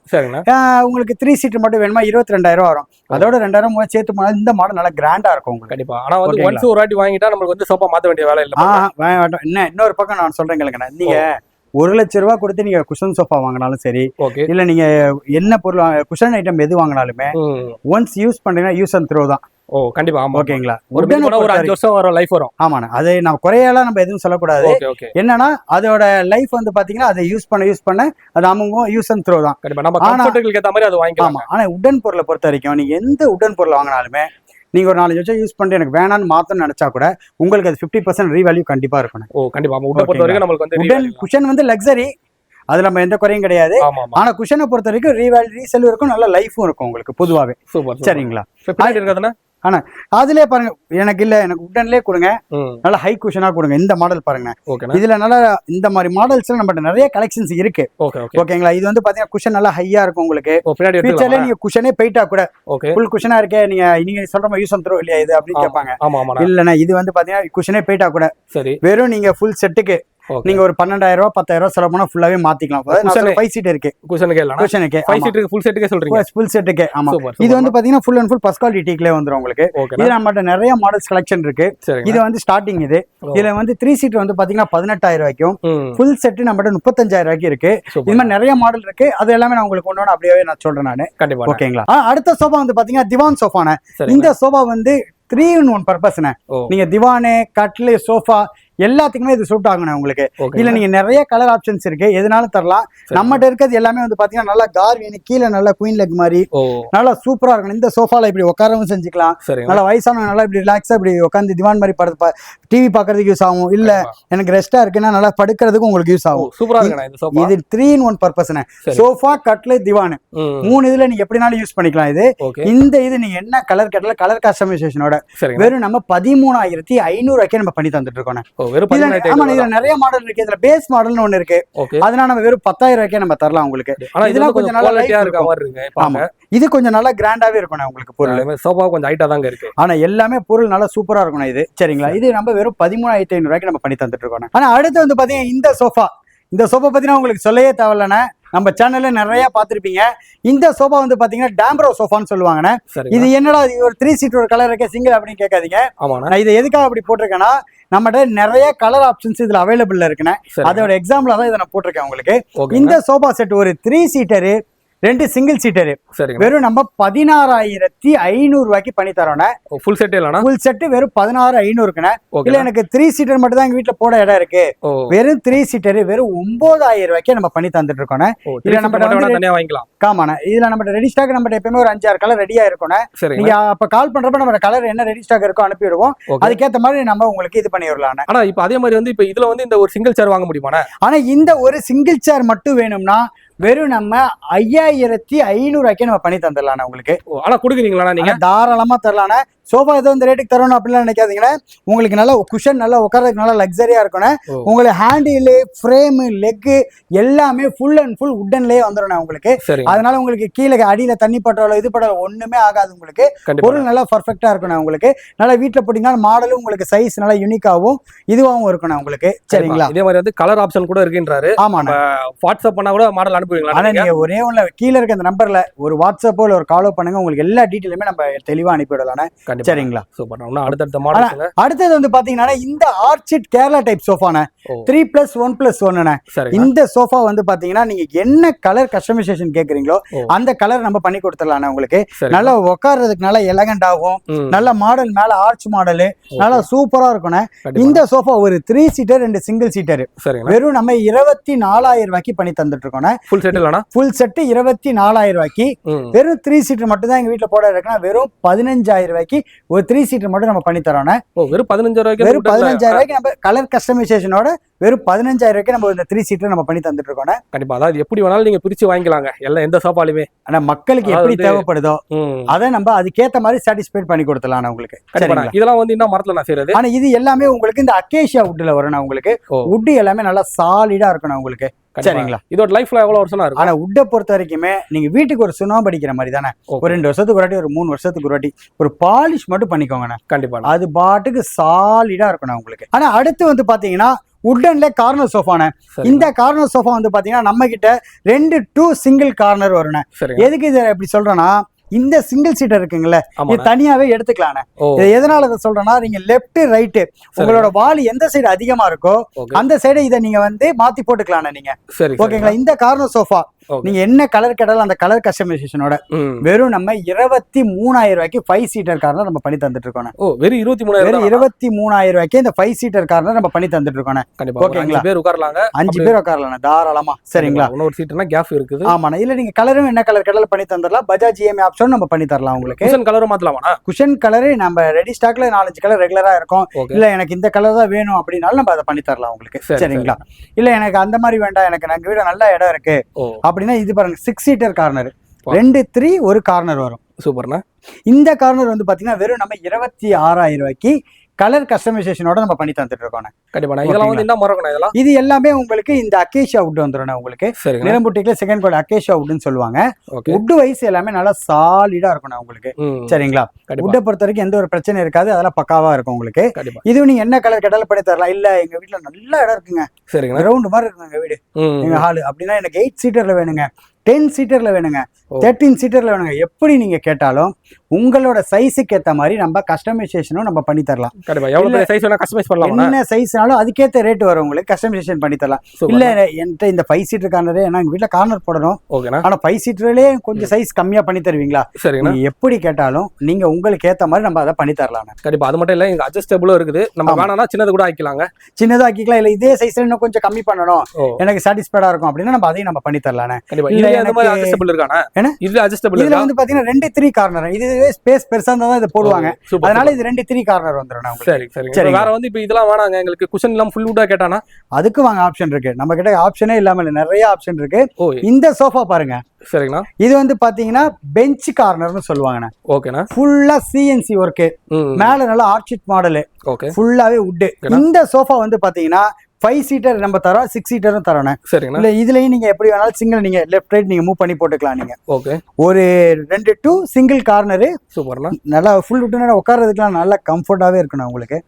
உங்களுக்கு 3 சீட்டர் மட்டும் வேணுமா 22,000 ரூபாய் வரும். அதோட 2,000 சேர்த்து போனா இந்த மாடல் நல்லா கிராண்டா இருக்கும் உங்களுக்கு. ஆனா வந்து ஒன்ஸ் ஒரு வாட்டி வாங்கிட்டா நமக்கு வந்து சோஃபா மாத்த வேண்டிய வேலை இல்ல. இன்னொரு பக்கம் நான் சொல்றேன் கேளுங்க. நீங்க 1,00,000 ரூபாய் கொடுத்து நீங்க குஷன் சோஃபா வாங்கினாலும் சரி, இல்ல நீங்க என்ன பொருள் குஷன் ஐட்டம் எது வாங்கினாலுமே ஒன்ஸ் யூஸ் பண்றீங்கன்னா யூஸ் அண்ட் த்ரோ தான். கண்டிப்பா. ஓகேங்களா? ஒரு 5 வருஷம் வர லைஃப் வரும். ஆமாண்ணா. அது நம்ம குறையெல்லாம் நம்ம எதுவும் சொல்லக்கூடாது. என்னன்னா அதோட லைஃப் வந்து பாத்தீங்கன்னா அதை யூஸ் பண்ண அது அவங்க யூஸ் அண்ட் த்ரோ தான். நம்ம கம்ஃபர்ட்டுக்கு ஏத்த மாதிரி அது வாங்கிக்கலாம். ஆனா உடன் பொருளை பொறுத்த வரைக்கும் நீங்க எந்த உடன் பொருளை வாங்கினாலுமே நீங்க ஒரு 4 வருஷம் யூஸ் பண்ணிட்டு எனக்கு வேணான்னு மாத்தணும்னு நினைச்சா கூட உங்களுக்கு அது 50% ரீவேல்யூ கண்டிப்பா இருக்கணும். கண்டிப்பா. உடன் பொறுத்த வரைக்கும் நமக்கு வந்து உடன் குஷன் வந்து லக்ஸரி, அது நம்ம எந்த குறையும் கிடையாது. ஆமா ஆமா ஆனா குஷனை பொறுத்த வரைக்கும் ரீசெல் இருக்கும், நல்ல லைஃபும் இருக்கும் உங்களுக்கு பொதுவாவே. சூப்பர் சரிங்களா? பின்னாடி இருக்கிறதுனா ஆனா அதுலயே பாருங்க, எனக்கு உடன்லயே கொடுங்க, நல்ல ஹை குஷனா கொடுங்க. இந்த மாடல் பாருங்க, இதுல நல்ல இந்த மாதிரி மாடல்ஸ்ல நம்மகிட்ட நிறைய கலெக்ஷன்ஸ் இருக்கு. ஓகேங்களா? இது வந்து பாத்தீங்கன்னா குஷன் நல்லா ஹையா இருக்கும் உங்களுக்கு. ஃபியூச்சர்ல நீங்க குஷனே போயிட்டா கூட ஃபுல் குஷனா இருக்கே, நீங்க சொல்ற மாதிரி யூஸ் த்ரோ இல்லையா இது அப்படின்னு கேட்பாங்க. இல்லன்னா இது வந்து பாத்தீங்கன்னா குஷனே போயிட்டா கூட வெறும் நீங்க ஃபுல் செட்டுக்கு நீங்க ஒரு 12,000 ரூபாய் 10,000 ரூபாய் செலவு பண்ணா ஃபுல்லாவே மாத்திக்கலாம். 5 சீட் இருக்கு குஷனுக்கு. 5 சீட்டுக்கு ஃபுல் செட்டுக்கே சொல்றீங்க? ஃபுல் செட்டுக்கே. ஆமா. இது வந்து பாத்தீங்கன்னா full and full first quality டீக்லயே வந்துரும் உங்களுக்கு. இது நம்மட்ட நிறைய மாடல்ஸ் கலெக்ஷன் இருக்கு. இது வந்து ஸ்டார்டிங் இதுல வந்து 3 சீட் வந்து பாத்தீங்கன்னா 18,000 ரூபாய்க்கும், ஃபுல் செட் நம்மட்ட 35,000 ரூபாய்க்கு இருக்கு. இது மாதிரி நிறைய மாடல் இருக்கு. அது எல்லாமே நான் உங்களுக்கு ஒண்ணு அப்படியே நான் சொல்றேன் நானு. ஓகேங்களா? அடுத்த சோஃபா வந்து பாத்தீங்கன்னா திவான் சோஃபானே. இந்த சோஃபா வந்து 3-in-1 பர்பஸ்னே. நீங்க திவானு, கட்லு, சோஃபா எல்லாத்துக்குமே இது சூட் ஆகணும் உங்களுக்கு. இல்ல நீங்க நிறைய கலர் ஆப்ஷன்ஸ் இருக்கு, எதுனாலும் தரலாம். நம்மகிட்ட இருக்கிறது எல்லாமே வந்து பாத்தீங்கன்னா நல்லா கார்வின், கீழே நல்லா குயின் லெக் மாதிரி நல்லா சூப்பரா இருக்கும். இந்த சோஃபால இப்படி உட்காரவும் செஞ்சுக்கலாம். நல்லா வயசானவங்க நல்லா இப்படி ரிலாக்ஸா இப்படி உட்காந்து திவான் மாதிரி டிவி பாக்குறதுக்கு யூஸ் ஆகும். இல்ல எனக்கு ரெஸ்டா இருக்குன்னா நல்லா படுக்கிறதுக்கும் உங்களுக்கு யூஸ் ஆகும். சூப்பரா இருக்கு. இது 3-in-1 பர்பஸ்னே. சோஃபா, கட்லு, திவான் 3 இதுல நீங்க எப்படினாலும் யூஸ் பண்ணிக்கலாம். இது நீங்க என்ன கலர் கேட்டாலும் கலர் கஸ்டமைசேஷனோட வெறும் நம்ம 13,500 ரூபாய்க்கு நம்ம பண்ணி தந்துட்டு இருக்கோம். இதுல நிறைய மாடல் இருக்கு. இதுல பேஸ் மாடல்னு ஒண்ணு இருக்கு. அதனால நம்ம வெறும் 10,000 ரூபாய்க்கு நம்ம தரலாம் உங்களுக்கு. இதெல்லாம் கொஞ்சம் நல்லா லைட்டா இருக்க மாதிரி இருக்கு. ஆமா, இது கொஞ்சம் நல்லா கிராண்டாவே இருக்கும் உங்களுக்கு. பொருள் சோஃபா கொஞ்சம் ஹைட்டா தாங்க இருக்கு. ஆனா எல்லாமே பொருள் நல்லா சூப்பரா இருக்கும் இது. சரிங்களா? இது நம்ம வெறும் 13,500 ரூபாய்க்கு நம்ம பண்ணி தந்துட்டு இருக்கோம். ஆனா அடுத்து வந்து பாத்தீங்கன்னா இந்த சோஃபா பத்தினா உங்களுக்கு சொல்லவே தேவையில்லைண்ணே. நம்ம சேனல்ல நிறைய பாத்திருப்பீங்க. இந்த சோஃபா வந்து பாத்தீங்கன்னா டேம்ப்ரோ சோஃபான்னு சொல்லுவாங்கண்ணே. இது என்னடா ஒரு 3 சீட் ஒரு கலர் இருக்கே சிங்கிள் அப்படின்னு கேட்காதீங்க. நான் இதை எதுக்காக அப்படி போட்டிருக்கேன்னா, நம்மகிட்ட நிறைய கலர் ஆப்ஷன்ஸ் இதுல அவைலபிள் இருக்குண்ணே. அதோட எக்ஸாம்பிளா தான் இதை நான் போட்டிருக்கேன் உங்களுக்கு. இந்த சோஃபா செட் ஒரு 3 சீட்டரு 2 சிங்கிள் சீட்டரு வெறும் நம்ம 16,500 ரூபாய்க்கு பண்ணி தரோம். ஃபுல் செட் இல்லனா? ஃபுல் செட் வெறும் 16,500க்குண்ணே. இல்ல எனக்கு 3 சீட்டர் மட்டும் தான் எங்க வீட்டுல போட இடம் இருக்கு, வெறும் 3 சீட்டர் வெறும் 9,000 ரூபாய்க்கு நம்ம பண்ணி தந்துட்டு இருக்கோம். இல்ல நம்ம தனியா வாங்கிக்கலாம். காமாண்ணே. இதுல நம்ம ரெடி ஸ்டாக் நம்ம எப்பவுமே ஒரு 5-6 கலர் ரெடியா இருக்கும். நீங்க அப்ப கால் பண்றப்ப நம்ம கலர் என்ன ரெடி ஸ்டாக் இருக்கோ அனுப்பிடுவோம். அதுக்கேற்ற மாதிரி நம்ம உங்களுக்கு இது பண்ணி விடலாம். ஆனா இப்ப அதே மாதிரி வந்து இப்ப இதுல வந்து இந்த ஒரு சிங்கிள் சேர் வாங்க முடியுமா? ஆனா இந்த ஒரு சிங்கிள் சேர் மட்டும் வேணும்னா வெறும் நம்ம 5,500 ரூபாய்க்கு நம்ம பண்ணி தந்துடலாம் உங்களுக்கு. ஆனா கொடுக்குறீங்களா? நீங்க தாராளமா தரலானே. சோஃபா ஏதோ இந்த ரேட்டுக்கு தரணும் அப்படிலாம் நினைக்காதீங்கன்னா. உங்களுக்கு நல்லா குஷன் நல்லா உட்காரதுக்கு நல்லா லக்ஸரியா இருக்கணும். உங்களுக்கு ஹேண்டில், ஃப்ரேம், லெக் எல்லாமே ஃபுல் அண்ட் ஃபுல் உட்டன்லயே வந்துடும் உங்களுக்கு. அதனால உங்களுக்கு கீழே அடியில தண்ணி பட்டாலோ இது பட்டாலோ ஒண்ணுமே ஆகாது உங்களுக்கு. பொருள் நல்லா பர்ஃபெக்டா இருக்கணும் உங்களுக்கு. நல்லா வீட்டுல போட்டீங்கன்னா மாடலும் உங்களுக்கு சைஸ் நல்லா யூனிக்காவும் இதுவாகவும் இருக்கணும் உங்களுக்கு. சரிங்களா? இதே மாதிரி வந்து கலர் ஆப்ஷன் கூட இருக்குன்றாரு. ஆமா, வாட்ஸ்அப் பண்ணா கூட மாடல் அனுப்புவீங்களா? ஆனா நீங்க ஒரே ஒண்ணு கீழே இருக்க அந்த நம்பர்ல ஒரு வாட்ஸ்அப்போ இல்ல ஒரு காலோ பண்ணுங்க, உங்களுக்கு எல்லா டீட்டெயிலுமே நம்ம தெளிவா அனுப்பிவிடலாம். சரிங்களா? சூப்பர். அடுத்த மாடல் அடுத்தது வந்து பாத்தீங்கன்னா இந்த ஆர்ச்சிட் கேரளா டைப் சோஃபானே 3+1+1. இந்த சோஃபா வந்து பாத்தீங்கன்னா நீங்க என்ன கலர் கஸ்டமைசேஷன் கேக்குறீங்களோ அந்த கலர் நம்ம பண்ணி கொடுத்துடலாம் உங்களுக்கு. நல்லா உட்கார்றதுக்கு நல்லா எலகண்ட் ஆகும். நல்ல மாடல் மேல ஆர்ச் மாடல் நல்லா சூப்பரா இருக்கும். இந்த சோஃபா ஒரு 3 சீட்டர் 2 சிங்கிள் சீட்டர் வெறும் நம்ம 24,000 ரூபாய்க்கு பண்ணி தந்துட்டு இருக்கோம். ஃபுல் செட் இல்லனா? ஃபுல் செட் 24,000 ரூபாய்க்கு வெறும் 3 சீட்டர் மட்டும் தான் எங்க வீட்டுல போட இருக்குன்னா வெறும் 15,000 ரூபாய்க்கு ஒரு 3 சீட்டர் மட்டும் நம்ம பண்ணி தரோம். வெறும் 15,000 வெறும் 15,000 ரூபாய்க்கு நம்ம கலர் கஸ்டமைசேஷனோட வெறும் 15,000 ரூபாய்க்கு நம்ம இந்த 3 சீட்டர் நம்ம பண்ணி தந்துட்டு இருக்கோம். கண்டிப்பா. அதாவது எப்படி வேணாலும் நீங்க பிரிச்சு வாங்கிக்கலாங்க எல்லாம் எந்த சோஃபாலுமே. ஆனா மக்களுக்கு எப்படி தேவைப்படுதோ அதை நம்ம அதுக்கேத்த மாதிரி சாட்டிஸ்ஃபைட் பண்ணி கொடுத்துடலாம் உங்களுக்கு. இதெல்லாம் வந்து என்ன மரத்துல நான் செய்யறது? ஆனா இது எல்லாமே உங்களுக்கு இந்த அக்கேஷியா வுட்ல வரணும் உங்களுக்கு. வுட் எல்லாமே நல்லா சாலிடா இருக்கணும் உங்களுக்கு. சரிங்களா? இதோட லைஃப்ல எவ்வளவு வருஷம் இருக்கும்? ஆனா உட்டை பொறுத்த வரைக்குமே நீங்க வீட்டுக்கு ஒரு சுண்ணாம்பு அடிக்கிற மாதிரி தானே. ஒரு 2 வருஷத்துக்கு ஒரு வாட்டி, ஒரு 3 வருஷத்துக்கு ஒரு வாட்டி ஒரு பாலிஷ் மட்டும் பண்ணிக்கோங்க. கண்டிப்பா அது பாட்டுக்கு சாலிடா இருக்கணும் உங்களுக்கு. ஆனா அடுத்து வந்து பாத்தீங்கன்னா உட்டன்ல கார்னர் சோஃபானே. இந்த கார்னர் சோஃபா வந்து பாத்தீங்கன்னா நம்ம கிட்ட 2 சிங்கிள் கார்னர் வரும். எதுக்கு இதை எப்படி சொல்றேன்னா, இந்த சிங்கிள் சீட்டர் இருக்குங்களே இது தனியாவே எடுத்துக்கலாம். எதனால இதை சொல்றேன்னா, நீங்க லெப்ட் ரைட் உங்களோட வால் எந்த சைடு அதிகமா இருக்கோ அந்த சைடு இதை நீங்க வந்து மாத்தி போட்டுக்கலாம் நீங்க. ஓகேங்களா? இந்த கார்னர் சோஃபா நீங்க என்ன கலர் கேட்டாலும் அந்த கலர் கஸ்டமைசேஷனோட வெறும் நம்ம 23,000 ரூபாய்க்கு 5 சீட்டர் கார்னர் நம்ம பண்ணி தந்துட்டு இருக்கோம். வெறும் 23,000 ரூபாய்க்கு இந்த 5 சீட்டர் கார்னர் நம்ம பண்ணி தந்துட்டு இருக்கோம். ஓகேங்களா? 5 பேர் உட்காரலாங்க. 5 பேர் உட்காரலாம் தாராளமா. சரிங்களா? இன்னொரு சீட்னா கேப் இருக்குது. ஆமா, இல்ல நீங்க கலரும் என்ன கலர் கேட்டாலும் பண்ணி தந்துடலாம். பஜாஜ் EMI ஆப்ஷன் நம்ம பண்ணி தரலாம் உங்களுக்கு. குஷன் கலரும் மாத்தலாமா? குஷன் கலரு நம்ம ரெடி ஸ்டாக்ல 4-5 கலர் ரெகுலரா இருக்கும். இல்ல எனக்கு இந்த கலர் தான் வேணும் அப்படின்னாலும் நம்ம அதை பண்ணி தரலாம் உங்களுக்கு. சரிங்களா? இல்ல எனக்கு அந்த மாதிரி வேண்டாம், எனக்கு நாங்க வீட நல்ல இடம் இருக்கு அப்படின்னா இது பாருங்க 6 சீட்டர் கார்னர், 2 3 ஒரு கார்னர் வரும். சூப்பர்ண்ணா. இந்த கார்னர் வந்து பாத்தீங்கன்னா வெறும் நம்ம 26,000 ரூபாய்க்கு கலர் கஸ்டமைசேஷனோட நம்ம பண்ணி தந்துட்டு இருக்கோம். கண்டிப்பா. இதெல்லாம் வந்து என்ன மரம்னா இதெல்லாம்? இது எல்லாமே உங்களுக்கு இந்த அக்கேஷியா வுட் வந்துடும் உங்களுக்கு. நிலம்புட்டிக்குல செகண்ட் கோட் அக்கேஷியா வுட்னு சொல்லுவாங்க. வுட் வைஸ் எல்லாமே நல்லா சாலிடா இருக்கும் உங்களுக்கு. சரிங்களா? வுட்டை பொறுத்த வரைக்கும் எந்த ஒரு பிரச்சனை இருக்காது, அதெல்லாம் பக்காவா இருக்கும் உங்களுக்கு. இது நீங்க என்ன கலர் கேட்டாலும் பண்ணி தரலாம். இல்ல எங்க வீட்டுல நல்ல இடம் இருக்குங்க, கிரவுண்ட் மாதிரி இருக்குங்க எங்க வீடு, எங்க ஹாலு அப்படின்னா எனக்கு 8 சீட்டர்ல வேணுங்க, 10 சீட்டர்ல வேணுங்க, 13 சீட்டர்ல வேணுங்க, எப்படி நீங்க கேட்டாலும் உங்களோட சைஸுக்கு ஏத்த மாதிரி நம்ம கஸ்டமைசேஷனும் நம்ம பண்ணி தரலாம். என்ன சைஸ்னாலும் அதுக்கேற்ற ரேட் வரும் உங்களுக்கு, கஸ்டமைசேஷன் பண்ணி தரலாம். இல்ல என்கிட்ட இந்த 5 சீட்டர் கார்னரே எங்க வீட்டுல கார்னர் போடணும், ஆனா 5 சீட்டர்லயே கொஞ்சம் சைஸ் கம்மியா பண்ணி தருவீங்களா? நீங்க எப்படி கேட்டாலும் நீங்க உங்களுக்கு ஏத்த மாதிரி நம்ம அதை பண்ணி தரலாம். கண்டிப்பா. அது மட்டும் இல்ல, இங்க அட்ஜஸ்டபிளும் இருக்குது, நம்ம வேணாம்னா சின்னது கூட ஆக்கிக்கலாங்க. சின்னதா ஆக்கிக்கலாம். இல்ல இதே சைஸ்ல இன்னும் கொஞ்சம் கம்மி பண்ணணும், எனக்கு சாட்டிஸ்ஃபைடா இருக்கும் அப்படின்னா நம்ம அதையும் நம்ம பண்ணி தரலாம். இதுல வந்து பாத்தீங்கன்னா 2 3 கார்னர், இது ஸ்பேஸ் பெருசா இருந்தா தான் இத போடுவாங்க, அதனால இது 2 3 கார்னர் வந்துரும். சரி சரி. வேற வந்து இப்போ இதெல்லாம் வேணாங்க எங்களுக்கு குஷன் எல்லாம் ஃபுல் வுட்டா கேட்டானா அதுக்கு வாங்க ஆப்ஷன் இருக்கு நம்ம கிட்ட. ஆப்ஷனே இல்லாம இல்ல, நிறைய ஆப்ஷன் இருக்கு. இந்த சோஃபா பாருங்க. சரிங்களா? இது வந்து பாத்தீங்கன்னா பெஞ்ச் கார்னர்னு சொல்லுவாங்க. ஓகேனா? ஃபுல்லா சிஎன்சி ஒர்க், மேல நல்லா ஆர்ச்சிட் மாடல், ஃபுல்லாவே வுட். இந்த சோஃபா வந்து பாத்தீங்கன்னா 5 சீட்டர் நம்ம தரோம், 6 சீட்டரும் தரோம். இல்ல இதுலயும் நீங்க எப்படி வேணாலும் சிங்கிள் நீங்க லெஃப்ட் ரைட் நீங்க மூவ் பண்ணி போட்டுக்கலாம். நீங்க ஒரு 2 2 சிங்கிள் கார்னரு சூப்பர்னா, நல்லா ஃபுல் வுட்னா உட்கார்றதுக்குலாம் நல்லா கம்ஃபர்ட்டாவே இருக்கணும் உங்களுக்கு.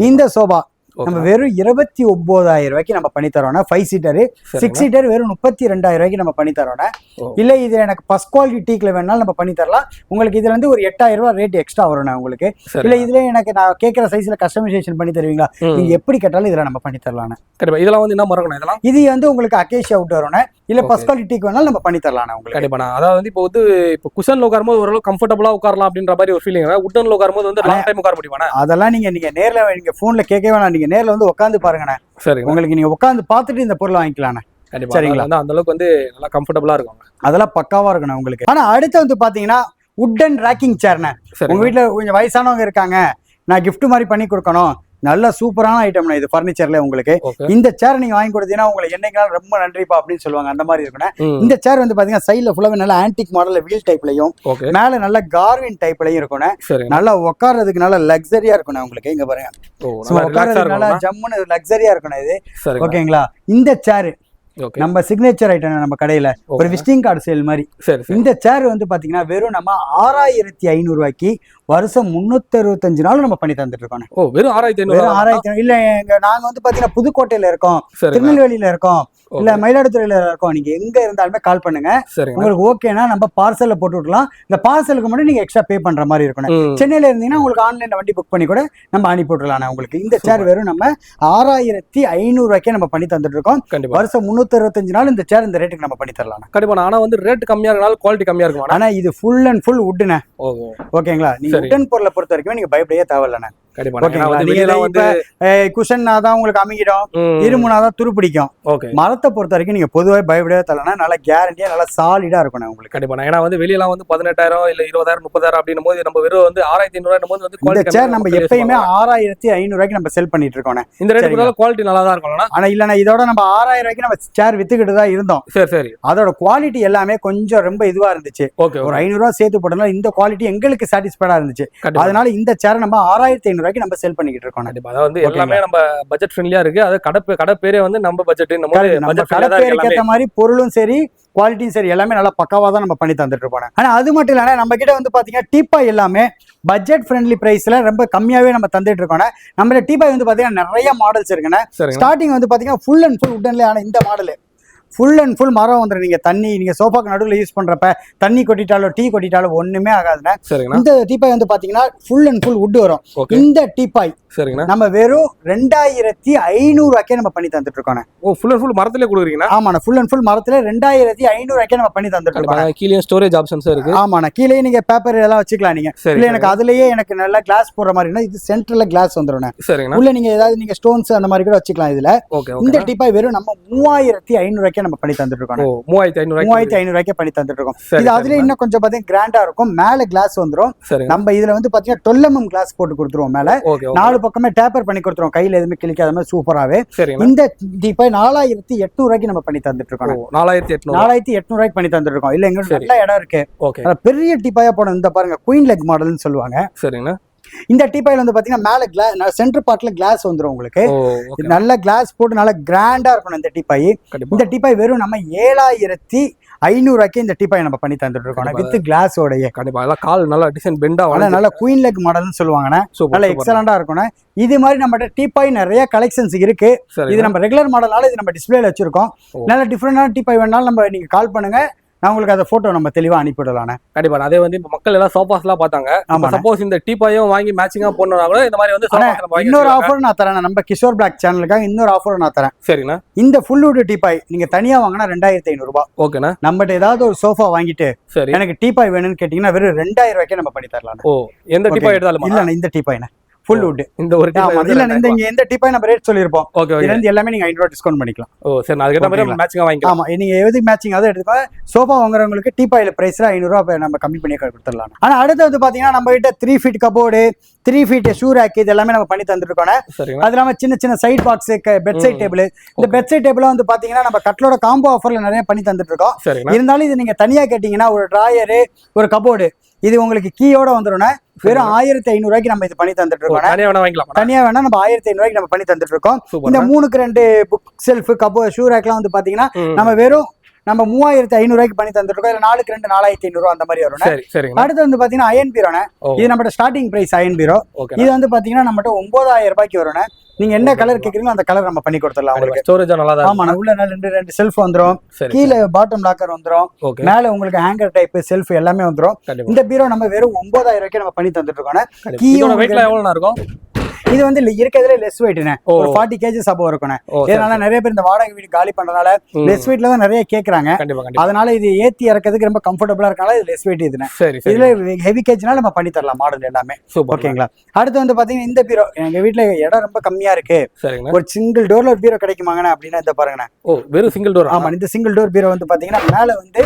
இந்த சோபா நம்ம வெறும் 29,000 ரூபாய்க்கு நம்ம பண்ணி தரோம். 5 சீட்டர் 6 சீட்டர் வெறும் 32,000 ரூபாய்க்கு நம்ம பண்ணி தரோம். இல்ல இது எனக்கு ஃபர்ஸ்ட் குவாலிட்டி டீக்ல வேணாலும் நம்ம பண்ணி தரலாம். உங்களுக்கு இதுல இருந்து ஒரு 8,000 ரூபாய் ரேட் எக்ஸ்ட்ரா வரும் உங்களுக்கு. இல்ல இதுல எனக்கு நான் கேட்கிற சைஸ்ல கஸ்டமைசேஷன் பண்ணி தருவீங்களா? நீங்க எப்படி கேட்டாலும் இதுல நம்ம பண்ணி தரலாம். கண்டிப்பா. இதெல்லாம் வந்து என்ன மரம்னா இதெல்லாம்? இது வந்து உங்களுக்கு அக்கேஷியா வுட் வரும். இல்ல ஃபர்ஸ்ட் குவாலிட்டி டீக் வேணாலும் நம்ம பண்ணி தரலாம் உங்களுக்கு. கண்டிப்பா. அதாவது வந்து இப்போ வந்து இப்போ குஷன்ல உட்காரும்போது ஓரளவு கம்ஃபர்டபுளா உட்காரலாம் அப்படின்ற மாதிரி ஒரு ஃபீலிங். வுட்டன்ல உட்காரும்போது வந்து லாங் டைம் உட்கார முடியுமா? அதெல்லாம் நீங்க நேர்ல நீங்க போன்ல கேட்கவே வேணாம், நீங்க நேர்ல வந்து உட்காந்து பாருங்கண்ணே. சரி, உங்களுக்கு நீங்க உட்காந்து பார்த்துட்டு இந்த பொருளை வாங்கிக்கலாம். சரிங்களா? அந்த அளவுக்கு வந்து நல்லா கம்ஃபர்டபுளா இருக்கும், அதெல்லாம் பக்காவா இருக்கணும் உங்களுக்கு. ஆனா அடுத்து வந்து பாத்தீங்கன்னா வுட்டன் ராக்கிங் சேர்னே. உங்க வீட்டுல கொஞ்சம் வயசானவங்க இருக்காங்க, நான் கிஃப்ட் மாதிரி பண்ணி கொடுக்கணும், நல்ல சூப்பரான ஐட்டம்னா இது பர்னிச்சர்ல உங்களுக்கு. இந்த சேர் நீங்க வாங்கி கொடுத்தீங்கன்னா உங்களுக்கு என்னைக்காலும் ரொம்ப நன்றிப்பா அப்படின்னு சொல்லுவாங்க, அந்த மாதிரி இருக்கணும். இந்த சேர் வந்து பாத்தீங்கன்னா சைட்ல ஃபுல்லாவே நல்ல ஆன்டிக் மாடல்ல வீல் டைப்லயும் மேல நல்ல கார்வின் டைப்லயும் இருக்கணும். நல்லா உட்கார்றதுக்கு நல்ல லக்ஸரியா இருக்கணும் உங்களுக்கு. இங்க பாருங்க, உட்கார்றதுக்கு நல்லா ஜம்முன்னு லக்ஸரியா இருக்கணும் இது. ஓகேங்களா? இந்த சேர் நம்ம சிக்னேச்சர் ஐட்டம் நம்ம கடையில ஒரு விசிட்டிங் கார்டு சேல் மாதிரி. இந்த சேர் வந்து பாத்தீங்கன்னா வெறும் நம்ம 6,500 ரூபாய்க்கு வருஷம் 365 நாள் நம்ம பண்ணி தந்துட்டு இருக்கோம். வெறும் 6,500 இல்ல நாங்க வந்து பாத்தீங்கன்னா புதுக்கோட்டையில இருக்கோம், திருநெல்வேலியில இருக்கோம், இல்ல மயிலாடுதுறையில இருக்கோம். நீங்க எங்க இருந்தாலுமே கால் பண்ணுங்க, உங்களுக்கு ஓகேனா நம்ம பார்சல்ல போட்டு விடலாம். இந்த பார்சலுக்கு மட்டும் நீங்க எக்ஸ்ட்ரா பே பண்ற மாதிரி இருக்கணும். சென்னையில இருந்தீங்கன்னா உங்களுக்கு ஆன்லைன்ல வண்டி புக் பண்ணி கூட நம்ம அனுப்பி விடலாம் உங்களுக்கு. இந்த சேர் வெறும் நம்ம 6,500 ரூபாய்க்கே நம்ம பண்ணி தந்துட்டு இருக்கோம். வருஷம் 365 நாள் இந்த சேர் இந்த ரேட்டுக்கு நம்ம பண்ணி தரலாம். கண்டிப்பா. ஆனா வந்து ரேட் கம்மியா இருக்கனால குவாலிட்டி கம்மியா இருக்கும். ஆனா இது ஃபுல் அண்ட் ஃபுல் வுட்னே. ஓகேங்களா? நீங்க வுட்டன் பொருளை பொறுத்த வரைக்கும் நீங்க பயப்படவே தேவையில்லை. உங்களுக்கு அமுகிடும், இருமுனாதான் துரு பிடிக்கும். மரத்தை பொறுத்த வரைக்கும் நீங்க பொதுவாக பயப்படவே தரலாம், நல்லா கேரண்டியா நல்லா சாலிடா இருக்கும் உங்களுக்கு. கண்டிப்பா. ஏன்னா வந்து வெளியெல்லாம் வந்து 18,000 இல்ல 20,000 30,000 அப்படின்னும் போது நம்ம வெறும் வந்து 6,500 இந்த சேர் நம்ம எப்பயுமே 6,500 ரூபாய்க்கு நம்ம செல் பண்ணிட்டு இருக்கோம். இந்த ரேட்டுக்கு குவாலிட்டி நல்லா தான் இருக்கும். ஆனா இல்ல இதோட நம்ம 6,000 ரூபாய்க்கு நம்ம சேர் வித்துக்கிட்டு தான் இருந்தோம். சரி. அதோட குவாலிட்டி எல்லாமே கொஞ்சம் ரொம்ப இதுவா இருந்துச்சு. ஒரு 500 ரூபாய் சேர்த்து போட்டனால இந்த குவாலிட்டி எங்களுக்கு சாட்டிஸ்ஃபைடா இருந்துச்சு. அதனால இந்த சேர் நம்ம 6,500 ரூபாய்க்கு நம்ம செல் பண்ணிக்கிட்டு இருக்கோம். அதாவது எல்லாமே நம்ம பட்ஜெட் ஃப்ரெண்ட்லியா இருக்கு. அது கடை பேரே வந்து நம்ம பட்ஜெட், நம்ம கடை பேருக்கு ஏற்ற மாதிரி பொருளும் சரி குவாலிட்டியும் சரி எல்லாமே நல்லா பக்காவா தான் நம்ம பண்ணி தந்துட்டு இருப்போம். ஆனா அது மட்டும் இல்ல, நம்ம கிட்ட வந்து பாத்தீங்கன்னா டீப்பாய் எல்லாமே பட்ஜெட் ஃப்ரெண்ட்லி பிரைஸ்ல ரொம்ப கம்மியாவே நம்ம தந்துட்டு இருக்கோம். நம்ம டீப்பாய் வந்து பாத்தீங்கன்னா நிறைய மாடல்ஸ் இருக்குன்னா, ஸ்டார்டிங் வந்து பாத்தீங்கன்னா ஃபுல் அண்ட் ஃபுல் வுட்டன்ல. ஆனா இந்த மாடல் ஃபுல் அண்ட் ஃபுல் மரம் வந்துடும். நீங்க தண்ணி நீங்க சோஃபாக்கு நடுவில் யூஸ் பண்றப்ப தண்ணி கொட்டிட்டாலோ டீ கொட்டிட்டாலோ ஒண்ணுமே ஆகாதுன்னா. இந்த டீப்பாய் வந்து பாத்தீங்கன்னா ஃபுல் அண்ட் ஃபுல் வுட் வரும். இந்த டீப்பாய் நம்ம வெறும் 2,500 ரூபாய்க்கே நம்ம பண்ணி தந்துட்டு இருக்கோம். ஃபுல் அண்ட் ஃபுல் மரத்திலே கொடுக்குறீங்கன்னா? ஆமாண்ணா, ஃபுல் அண்ட் ஃபுல் மரத்துல 2,500 ரூபாய்க்கே நம்ம பண்ணி தந்துட்டு இருக்கோம். கீழே ஸ்டோரேஜ் ஆப்ஷன்ஸ் இருக்கு. ஆமாண்ணா, கீழே நீங்க பேப்பர் எல்லாம் வச்சுக்கலாம். நீங்க இல்ல எனக்கு அதுலயே எனக்கு நல்லா கிளாஸ் போடுற மாதிரினா இது சென்டர்ல கிளாஸ் வந்துடும். உள்ள நீங்க ஏதாவது நீங்க ஸ்டோன்ஸ் அந்த மாதிரி கூட வச்சுக்கலாம் இதுல. இந்த டீப்பாய் வெறும் நம்ம 3,500 ரூபாய்க்கு ரூபாய்க்கு நம்ம பண்ணி தந்துட்டு இருக்கோம். 3500 ரூபாய்க்கு பண்ணி தந்துட்டு இருக்கோம். இது அதுல இன்னும் கொஞ்சம் பாத்தீங்கன்னா கிராண்டா இருக்கும். மேல கிளாஸ் வந்துரும். நம்ம இதுல வந்து பாத்தீங்கன்னா 12mm கிளாஸ் போட்டு கொடுத்துருவோம். மேல 4 பக்கமே டேப்பர் பண்ணி கொடுத்துருவோம். கையில எதுவுமே கிளிக்காத மாதிரி சூப்பராவே. இந்த டீபாய் 4800 ரூபாய்க்கு நம்ம பண்ணி தந்துட்டு இருக்கோம். 4800 ரூபாய்க்கு பண்ணி தந்துட்டு இருக்கோம். இல்ல எங்க நல்ல இடம் இருக்கு. பெரிய டீபாயா போன இந்த பாருங்க குயின் லெக் மாடல்னு சொல்லுவாங்க. சரிங்க. இந்த டீபாயில வந்து பாத்தீங்கன்னா மேல சென்டர் பார்ட்ல கிளாஸ் வந்துரும் உங்களுக்கு. நல்ல கிளாஸ் போட்டு நல்ல கிராண்டா இருக்கணும் இந்த டீபாய். இந்த டீபாய் வெறும் நம்ம 7500 ரூபாய்க்கு இந்த டீபாய் நம்ம பண்ணி தந்துட்டு இருக்கோம் வித் கிளாஸோடயே. கண்டிப்பா கால் நல்லா டிசைன் பெண்டா நல்ல குயின் லெக் மாடல்னு சொல்லுவாங்க. நல்ல எக்ஸலண்டா இருக்கும். இது மாதிரி நம்ம டீபாய் நிறைய கலெக்ஷன்ஸ் இருக்கு. இது நம்ம ரெகுலர் மாடல்னால இது நம்ம டிஸ்பிளேல வச்சிருக்கோம். நல்ல டிஃபரெண்டான டீபாய் வேணாலும் நம்ம நீங்க கால் பண்ணுங்க. நான் உங்களுக்கு அந்த போட்டோ நம்ம தெளிவா அனுப்பிவிடலாம். கண்டிப்பா. அதே வந்து இப்ப மக்கள் எல்லாம் சோஃபாஸ் எல்லாம் பார்த்தாங்க. சப்போஸ் இந்த டீபாயும் வாங்கி மேட்சிங்கா போனா கூட இந்த மாதிரி வந்து இன்னொரு ஆஃபர் நான் தரேன். நம்ம கிஷோர் பிளாக் சேனலுக்காக இன்னொரு ஆஃபர் நான் தரேன். சரிண்ணா. இந்த ஃபுல் வுட் டீபாய் நீங்க தனியா வாங்கினா 2500 ரூபாய். ஓகேண்ணா. நம்மகிட்ட ஏதாவது ஒரு சோஃபா வாங்கிட்டு எனக்கு டீபாய் வேணும்னு கேட்டீங்கன்னா வெறும் 2000 ரூபாய்க்கே நம்ம பண்ணி தரலாம். எந்த டீபாய் எடுத்தாலும் இல்ல இந்த டீபாய்னா ஃபுல் வுட். இந்த ஒரு இல்ல இந்த எந்த டீபாய் நம்ம ரேட் சொல்லிருப்போம். இதுல இருந்து எல்லாமே நீங்க 500 டிஸ்கவுண்ட் பண்ணிக்கலாம். சரி, நான் அதுக்கு மாதிரி மேட்சிங்கா வாங்கிக்கலாம். ஆமா, நீங்க எது மேட்சிங் அதை எடுத்துக்கோங்க. சோஃபா வாங்குறவங்களுக்கு டீபாயில பிரைஸ்ல 500 ரூபாய் நம்ம கம்மி பண்ணி கொடுத்துடலாம். ஆனா அடுத்து வந்து பாத்தீங்கன்னா நம்ம கிட்ட 3 feet cupboard, 3 feet shoe rack இது எல்லாமே நம்ம பண்ணி தந்துருக்கோம். அது இல்லாம சின்ன சின்ன side box, bed side table. இந்த பெட் சைட் டேபிள் வந்து பாத்தீங்கன்னா நம்ம கட்லோட காம்போ ஆஃபர்ல நிறைய பண்ணி தந்துட்டு இருக்கோம். இருந்தாலும் இது நீங்க தனியா கேட்டீங்கன்னா ஒரு டிராயரு, ஒரு கபோர்டு இது உங்களுக்கு கீயோட வந்துடும். வெறும் 1500 ரூபாய்க்கு நம்ம இது பண்ணி தந்துட்டு இருக்கோம். தனியா வேணா நம்ம 1500 ரூபாய்க்கு நம்ம பண்ணி தந்துட்டு இருக்கோம். இந்த 3x2 book shelf cupboard shoe ரேக்லாம் வந்து பாத்தீங்கன்னா நம்ம வெறும் 3500 ரூபாய்க்கு பண்ணி தந்துட்டு இருக்கோம். இல்ல 4x2 4500 ரூபாய் அந்த மாதிரி வரும். அடுத்து வந்து பாத்தீங்கன்னா அயன் பீரோன இது நம்ம ஸ்டார்டிங் பிரைஸ் அயன் பீரோ. இது வந்து பாத்தீங்கன்னா நம்மகிட்ட 9000 ரூபாய்க்கு வரும். நீங்க என்ன கலர் கேக்குறீங்களோ அந்த கலர் நம்ம பண்ணி கொடுத்துடலாம் உங்களுக்கு. ஸ்டோரேஜ் நல்லா தான். ஆமா, உள்ள ரெண்டு செல்ஃப் வந்துரும். கீழ பாட்டம் லாக்கர் வந்துரும். மேல உங்களுக்கு ஹேங்கர் டைப் செல்ஃப் எல்லாமே வந்துரும். இந்த பீரோ நம்ம வெறும் 9000 ரூபாய்க்கு நம்ம பண்ணி தந்துட்டு இருக்கோம். கீயோட வெயிட்ல எவ்வளவு இருக்கும்? இது வந்து இருக்கிறதுல லெஸ் வெயிட்னே, ஒரு 40 kg சபோ இருக்கும். இதனால நிறைய பேர் இந்த வாடகை வீடு காலி பண்றதுனால லெஸ் வெயிட்ல தான் நிறைய கேக்குறாங்க. அதனால இது ஏத்தி இறக்கிறதுக்கு ரொம்ப கம்ஃபர்டபுளா இருக்கனால இது லெஸ் வெயிட். இதுனா இதுல ஹெவி கேஜ்னால நம்ம பண்ணி தரலாம் மாடல் எல்லாமே. ஓகேங்களா. அடுத்து வந்து பாத்தீங்கன்னா இந்த பீரோ எங்க வீட்டுல இடம் ரொம்ப கம்மியா இருக்கு, ஒரு சிங்கிள் டோர்ல ஒரு பீரோ கிடைக்குமாங்கண்ணா அப்படின்னா இந்த பாருங்கண்ணா. வெறும் சிங்கிள் டோர். ஆமா, இந்த சிங்கிள் டோர் பீரோ வந்து பாத்தீங்கன்னா மேல வந்து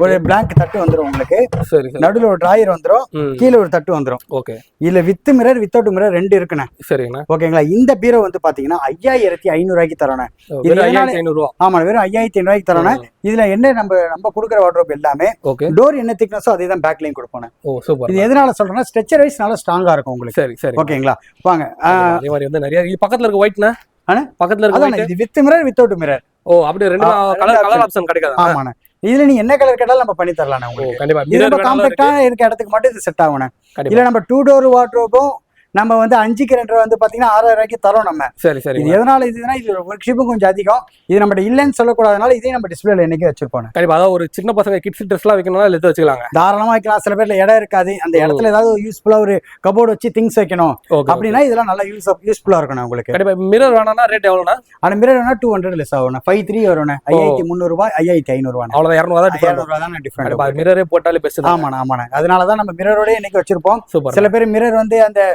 ஒரு பிளாங்க் தட்டு வந்துரும் உங்களுக்கு. நடுவுல ஒரு டிராயர் வந்துரும், கீழே ஒரு தட்டு வந்துரும். இதுல வித் மிரர் வித்தவுட் மிரர் ரெண்டு இருக்குண்ணே. சரிங்களா. ஓகேங்களா. இந்த பீரோ வந்து பாத்தீங்கன்னா 5500 ரூபாய்க்கு தரணும். ஆமா, வெறும் 5500 ரூபாய்க்கு தரணும். இதுல என்ன நம்ம கொடுக்குற வார்ட்ரோப் எல்லாமே டோர் என்ன திக்னஸோ அதே தான் பேக்லையும் கொடுப்போம். இது எதனால சொல்றேன்னா ஸ்ட்ரெச்சர் வைஸ் நல்லா ஸ்ட்ராங்கா இருக்கும் உங்களுக்கு. ஓகேங்களா. வாங்க. அதே மாதிரி வந்து நிறைய பக்கத்துல இருக்க ஒயிட்னா பக்கத்துல இருக்க இது வித் மிரர் வித்தவுட் மிரர். அப்படியே ரெண்டு கலர் ஆப்ஷன் கிடைக்காது. ஆமாண்ணே. இதுல நீங்க என்ன கலர் கேட்டாலும் நம்ம பண்ணி தரலாம் உங்களுக்கு. கண்டிப்பா. இது ரொம்ப காம்பாக்டா இருக்க இடத்துக்கு மட்டும் இது செட் ஆகணும். இல்ல நம்ம 2 டோர் வார்ட்ரோபும் நம்ம வந்து 5x2 வந்து பாத்தீங்கன்னா 6000 ரூபாய்க்கு தரோம் நம்ம. இது எதனால இதுனா இது ஒர்க்ஷிப்பும் கொஞ்சம் அதிகம். இது நம்ம இல்லைன்னு சொல்லக்கூடாதனால இதையும் நம்ம டிஸ்பிளேல என்னைக்கு வச்சிருப்போம். கண்டிப்பா. அதாவது ஒரு சின்ன பசங்க கிட்ஸ் ட்ரெஸ் எல்லாம் வைக்கணும்னா எடுத்து வச்சுக்கலாங்க, தாராளமா வைக்கலாம். சில பேர்ல இடம் இருக்காது, அந்த இடத்துல ஏதாவது யூஸ்ஃபுல்லா ஒரு கபோர்டு வச்சு திங்ஸ் வைக்கணும் அப்படின்னா இதெல்லாம் நல்லா யூஸ்ஃபுல்லா இருக்கணும் உங்களுக்கு. கண்டிப்பா. மிரர் வேணாம்னா ரேட் எவ்வளவுனா? அந்த மிரர் வேணா 200 லெஸ் ஆகும். 53 வரும். 5300 ரூபாய் 5500 ரூபாய். அவ்வளவு 200 தான் டிஃபரெண்ட். மிரரே போட்டாலே பெஸ்ட். ஆமாண்ணா. அதனாலதான் நம்ம மிரரோட இன்னைக்கு வச்சிருப்போம். சில பேர் மிரர் வந்து அந்த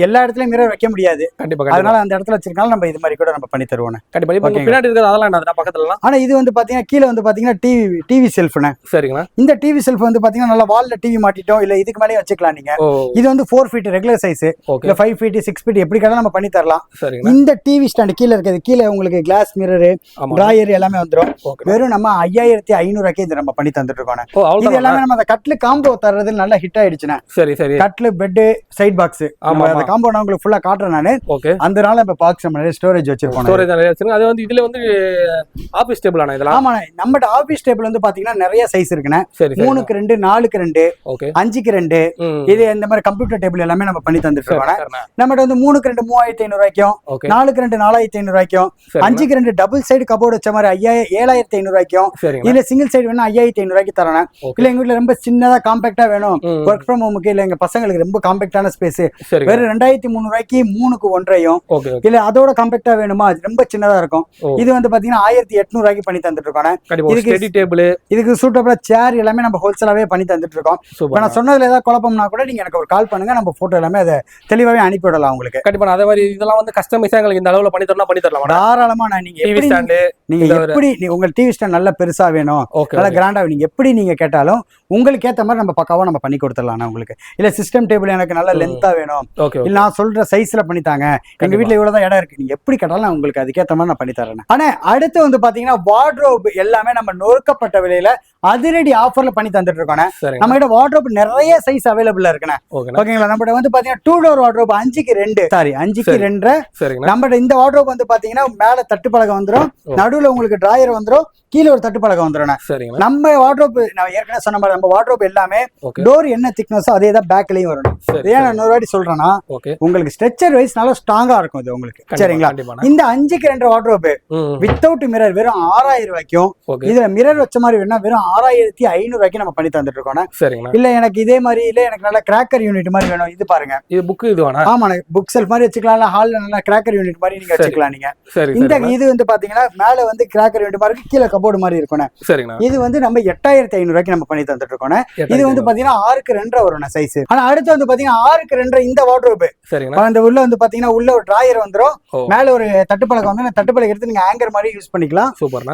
எல்லா இடத்துலயும் மிரர் வைக்க முடியாது. கண்டிப்பா. அதனால அந்த இடத்துல வச்சிருக்காங்க நம்ம இது மாதிரி கூட நம்ம பண்ணி தருவோம். கண்டிப்பா. இப்போ பின்னாடி இருக்கிறது அதெல்லாம் என்ன பக்கத்துல. ஆனா இது வந்து பாத்தீங்கன்னா கீழ வந்து பாத்தீங்கன்னா டிவி செல்ஃப்னே. சரிங்களா. இந்த டிவி செல்ஃப் வந்து பாத்தீங்கன்னா நல்லா வால்ல டிவி மாட்டிட்டோம், இல்ல இதுக்கு மேலே வச்சுக்கலாம் நீங்க. இது வந்து 4 ஃபீட் ரெகுலர் சைஸ், இல்ல 5 ஃபீட் 6 ஃபீட் எப்படி கேட்டாலும் நம்ம பண்ணி தரலாம். இந்த டிவி ஸ்டாண்ட் கீழ இருக்குது, கீழ உங்களுக்கு கிளாஸ் மிரர் டிராயர் எல்லாமே வந்துரும். வெறும் நம்ம 5500 ரூபாய்க்கு இது நம்ம பண்ணி தந்துட்டு இருக்கோம். இது எல்லாமே நம்ம அந்த கட்ல காம்போ தர்றது நல்லா ஹிட் ஆயிடுச்சுன்னா. சரி சரி. கட்ல பெட் சைட் பாக்ஸ் அந்த காம்போ நான் உங்களுக்கு ஃபுல்லா காட்டுறேன் நானு. அதனால இப்ப பாக்ஸ் நம்ம நிறைய ஸ்டோரேஜ் வச்சிருக்கோம். ஸ்டோரேஜ் நிறைய வச்சிருக்கோம். அது வந்து இதுல வந்து ஆபீஸ் டேபிள் ஆனா இதெல்லாம். ஆமா, நம்மட்ட ஆபீஸ் டேபிள் வந்து பாத்தீங்கன்னா நிறைய சைஸ் இருக்குண்ணே. 3x2 4x2 5x2 இது இந்த மாதிரி கம்ப்யூட்டர் டேபிள் எல்லாமே நம்ம பண்ணி தந்துட்டு இருக்கோம். நம்மட்ட வந்து 3x2 3500 ரூபாய்க்கும், 4x2 4500 ரூபாய்க்கும், 5x2 டபுள் சைடு கபோர்டு வச்ச மாதிரி 7500 ரூபாய்க்கும், இல்ல சிங்கிள் சைடு வேணா 5500 ரூபாய்க்கு தரணும். இல்ல எங்க வீட்டுல ரொம்ப சின்னதா காம்பாக்டா வேணும் ஒர்க் ஃப்ரம் ஹோமுக்கு, இல்ல எங்க பசங்களுக்கு ரொம்ப காம்பாக்டான ஸ்பேஸ் வேற வெறும் 2300 3க்கு 1.5 ஓகே இல்ல அதோட காம்பேக்டா வேணுமா அது ரொம்ப சின்னதா இருக்கும். இது வந்து பாத்தீங்கன்னா 1800 பண்ணி தந்துட்டு இருக்கோம். ஸ்டடி டேபிள் இதுக்கு சூட்டபிளா சேர் எல்லாமே நம்ம ஹோல்சேலாவே பண்ணி தந்துட்டு இருக்கோம். இப்ப நான் சொன்னதுல ஏதாவது குழப்பம்னா கூட நீங்க எனக்கு ஒரு கால் பண்ணுங்க, நம்ம போட்டோ எல்லாமே அதை தெளிவாவே அனுப்பிவிடலாம் உங்களுக்கு. கண்டிப்பா அதே மாதிரி இதெல்லாம் வந்து கஸ்டமைஸா எங்களுக்கு இந்த அளவுல பண்ணி தரலாம் தாராளமா. நீங்க டிவி ஸ்டாண்ட் எப்படி உங்க டிவி ஸ்டாண்ட் நல்லா பெருசா வேணும், நல்லா கிராண்டா நீங்க எப்படி நீங்க கேட்டாலும் உங்களுக்கு ஏத்த மாதிரி நம்ம பக்காவா நம்ம பண்ணி கொடுத்துடலாம் உங்களுக்கு. இல்ல சிஸ்டம் டேபிள் எனக்கு நல்ல லென்த்தா வேணும், இல்ல நான் சொல்ற சைஸ்ல பண்ணித்தாங்க, எங்க வீட்டுல இவ்வளவுதான் இடம் இருக்கு, நீங்க எப்படி கேட்டாலும் நான் உங்களுக்கு அதுக்கேற்ற மாதிரி நான் பண்ணி தரேன். ஆனா அடுத்து வந்து பாத்தீங்கன்னா வார்ட்ரோப் எல்லாமே நம்ம நொறுக்கப்பட்ட விலையில அதிரடி ஆஃபர்ல பண்ணி தந்துட்டு இருக்கோம். நம்ம கிட்ட வார்ட்ரோப் நிறைய சைஸ் அவைலபிளா இருக்குண்ணே. ஓகேங்களா, நம்ம வந்து பாத்தீங்கன்னா 2 டோர் வார்ட்ரோப் 5க்கு 2 சாரி 5க்கு 2. நம்ம இந்த வார்ட்ரோப் வந்து பாத்தீங்கன்னா மேல தட்டுப்பலகை வந்துடும், நடுவுல உங்களுக்கு டிராயர் வந்துடும், கீழே ஒரு தட்டுப்பலகை வந்துடும். நம்ம வார்ட்ரோப் நான் ஏற்கனவே சொன்ன மாதிரி நம்ம வார்ட்ரோப் எல்லாமே டோர் என்ன திக்னஸோ அதே தான் பேக்லயும் வரணும். ஏன் நான் இன்னொரு வாட்டி சொல்றேன்னா உங்களுக்கு ஸ்ட்ரெச்சர் வைஸ் நல்லா ஸ்ட்ராங்கா இருக்கும் இது உங்களுக்கு. சரிங்களா, இந்த 5க்கு 2 வார்ட்ரோப் வித்தவுட் மிரர் வெறும் 6000 ரூபாய்க்கும், இதுல மிரர் வச்ச மாதிரி வேணா வெறும் 6500 ரூபாய்க்கு நம்ம பண்ணி தந்துட்டு இருக்கோம். இல்ல எனக்கு இதே மாதிரி இல்ல எனக்கு நல்ல கிராக்கர் யூனிட் மாதிரி வேணும், இது பாருங்க இது புக் இது வேணா, ஆமா புக் செல்ஃப் மாதிரி வச்சுக்கலாம், ஹால்ல நல்ல கிராக்கர் யூனிட் மாதிரி நீங்க வச்சுக்கலாம். நீங்க இந்த இது வந்து பாத்தீங்கன்னா மேல வந்து கிராக்கர் யூனிட் மாதிரி கீழே கபோர்டு மாதிரி இருக்கும். இது வந்து நம்ம 8500 ரூபாய்க்கு நம்ம பண்ணி தந்துட்டு இருக்கோம். இது வந்து பாத்தீங்கன்னா 6க்கு 2 வரும் சைஸ். ஆனா அடுத்து வந்து பாத்தீங்கன்னா 6க்கு 2 இந்த வார்ட்ரோப் அந்த உள்ள வந்து பாத்தீங்கன்னா உள்ள ஒரு டிராயர் வந்துரும், மேல ஒரு தட்டுப்பலகை வந்து தட்டுப்பலகை எடுத்து நீங்க ஹேங்கர் மாதிரி யூஸ் பண்ணிக்கலாம்,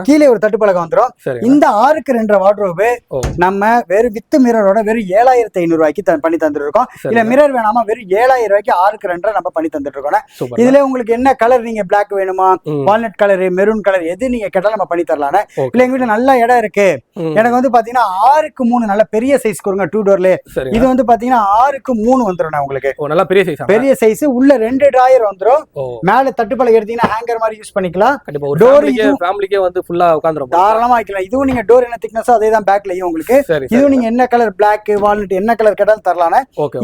கீழே ஒரு தட்டுப்பலகை வந்துரும். இந்த 6க்கு 2 வார்ட்ரோப் நம்ம வெறும் வித் மிரரோட வெறும் 7500 ரூபாய்க்கு பண்ணி தந்துட்டு இருக்கோம். இல்ல மிரர் வேணாமா வெறும் 7000 ரூபாய்க்கு 6க்கு 2 நம்ம பண்ணி தந்துட்டு இருக்கோம். இதுல உங்களுக்கு என்ன கலர் நீங்க பிளாக் வேணுமா, வால்நட் கலர், மெரூன் கலர், எது நீங்க கேட்டாலும் நம்ம பண்ணி தரலாம். இல்ல எங்க வீட்டுல நல்ல இடம் இருக்கு, எனக்கு வந்து பாத்தீங்கன்னா 6க்கு 3 நல்ல பெரிய சைஸ் கொடுங்க 2 டோர்ல, இது வந்து பாத்தீங்கன்னா 6க்கு 3 வந்துரும் உங்களுக்கு. நல்ல பெரிய சைஸ் உள்ள 2 டிராயர் வந்துரும், மேல தட்டுப்பலகை எடுத்தீங்கன்னா ஹேங்கர் மாதிரி யூஸ் பண்ணிக்கலாம். டோர் ஃபேமிலிக்கே வந்து ஃபுல்லா உட்கார்ந்துரும், தாராளமா வைக்கலாம். இதுவும் நீங்க டோர் என்ன திக்னஸோ அதே தான் பேக்லயும் உங்களுக்கு. இதுவும் நீங்க என்ன கலர் பிளாக் வால்நட் என்ன கலர் கேட்டாலும் தரலாம்.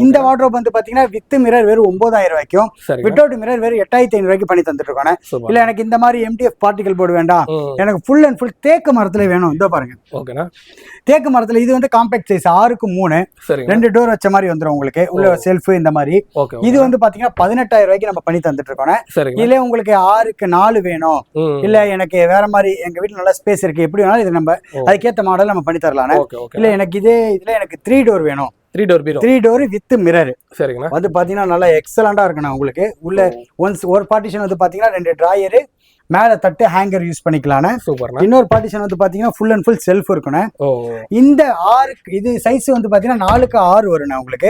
இந்த வார்ட்ரோப் வந்து பாத்தீங்கன்னா வித் மிரர் வெறும் 9000 ரூபாய்க்கும், வித்தவுட் மிரர் வெறும் 8500 ரூபாய்க்கு பண்ணி தந்துட்டு இருக்கோம். இல்ல எனக்கு இந்த மாதிரி MDF பார்ட்டிகல் போர்டு வேண்டாம், எனக்கு ஃபுல் அண்ட் ஃபுல் தேக்கு மரத்துல வேணும், இதோ பாருங்க தேக்கு மரத்துல. இது வந்து காம்பாக்ட் சைஸ் 6க்கு 3 2 டோர் வச்ச மாதிரி வந்துரும் உங்களுக்கு, உள்ள செல்ஃப் இந்த மாதிரி. இது வந்து பாத்தீங்கன்னா 18000 ரூபாய்க்கு நம்ம பண்ணி தந்துட்டு இருக்கோம். இல்ல உங்களுக்கு 6க்கு 4 வேணும், இல்ல எனக்கு வேற மாதிரி எங்க வீட்டுல நல்ல ஸ்பேஸ் இருக்கு, எப்படி வேணாலும் இது நம்ம அதுக்கேற்ற மாடல் நம்ம பண்ணி தரலாம். இல்ல எனக்கு இதுல எனக்கு 3 டோர் வேணும், 3 டோர் வித் மிரர் வந்து பாத்தீங்கன்னா நல்லா எக்ஸலண்டா இருக்குண்ணா உங்களுக்கு. உள்ள ஒன்ஸ் ஒரு பார்ட்டிஷன் வந்து பாத்தீங்கன்னா 2 டிராயரு, மேல தட்டு ஹேங்கர் யூஸ் பண்ணிக்கலாம். இன்னொரு பார்ட்டிஷன் வந்து பாத்தீங்கன்னா ஃபுல் அண்ட் ஃபுல் செல்ஃப் இருக்கணும். இந்த 6 இது சைஸ் வந்து பாத்தீங்கன்னா 4க்கு 6 வரும் உங்களுக்கு.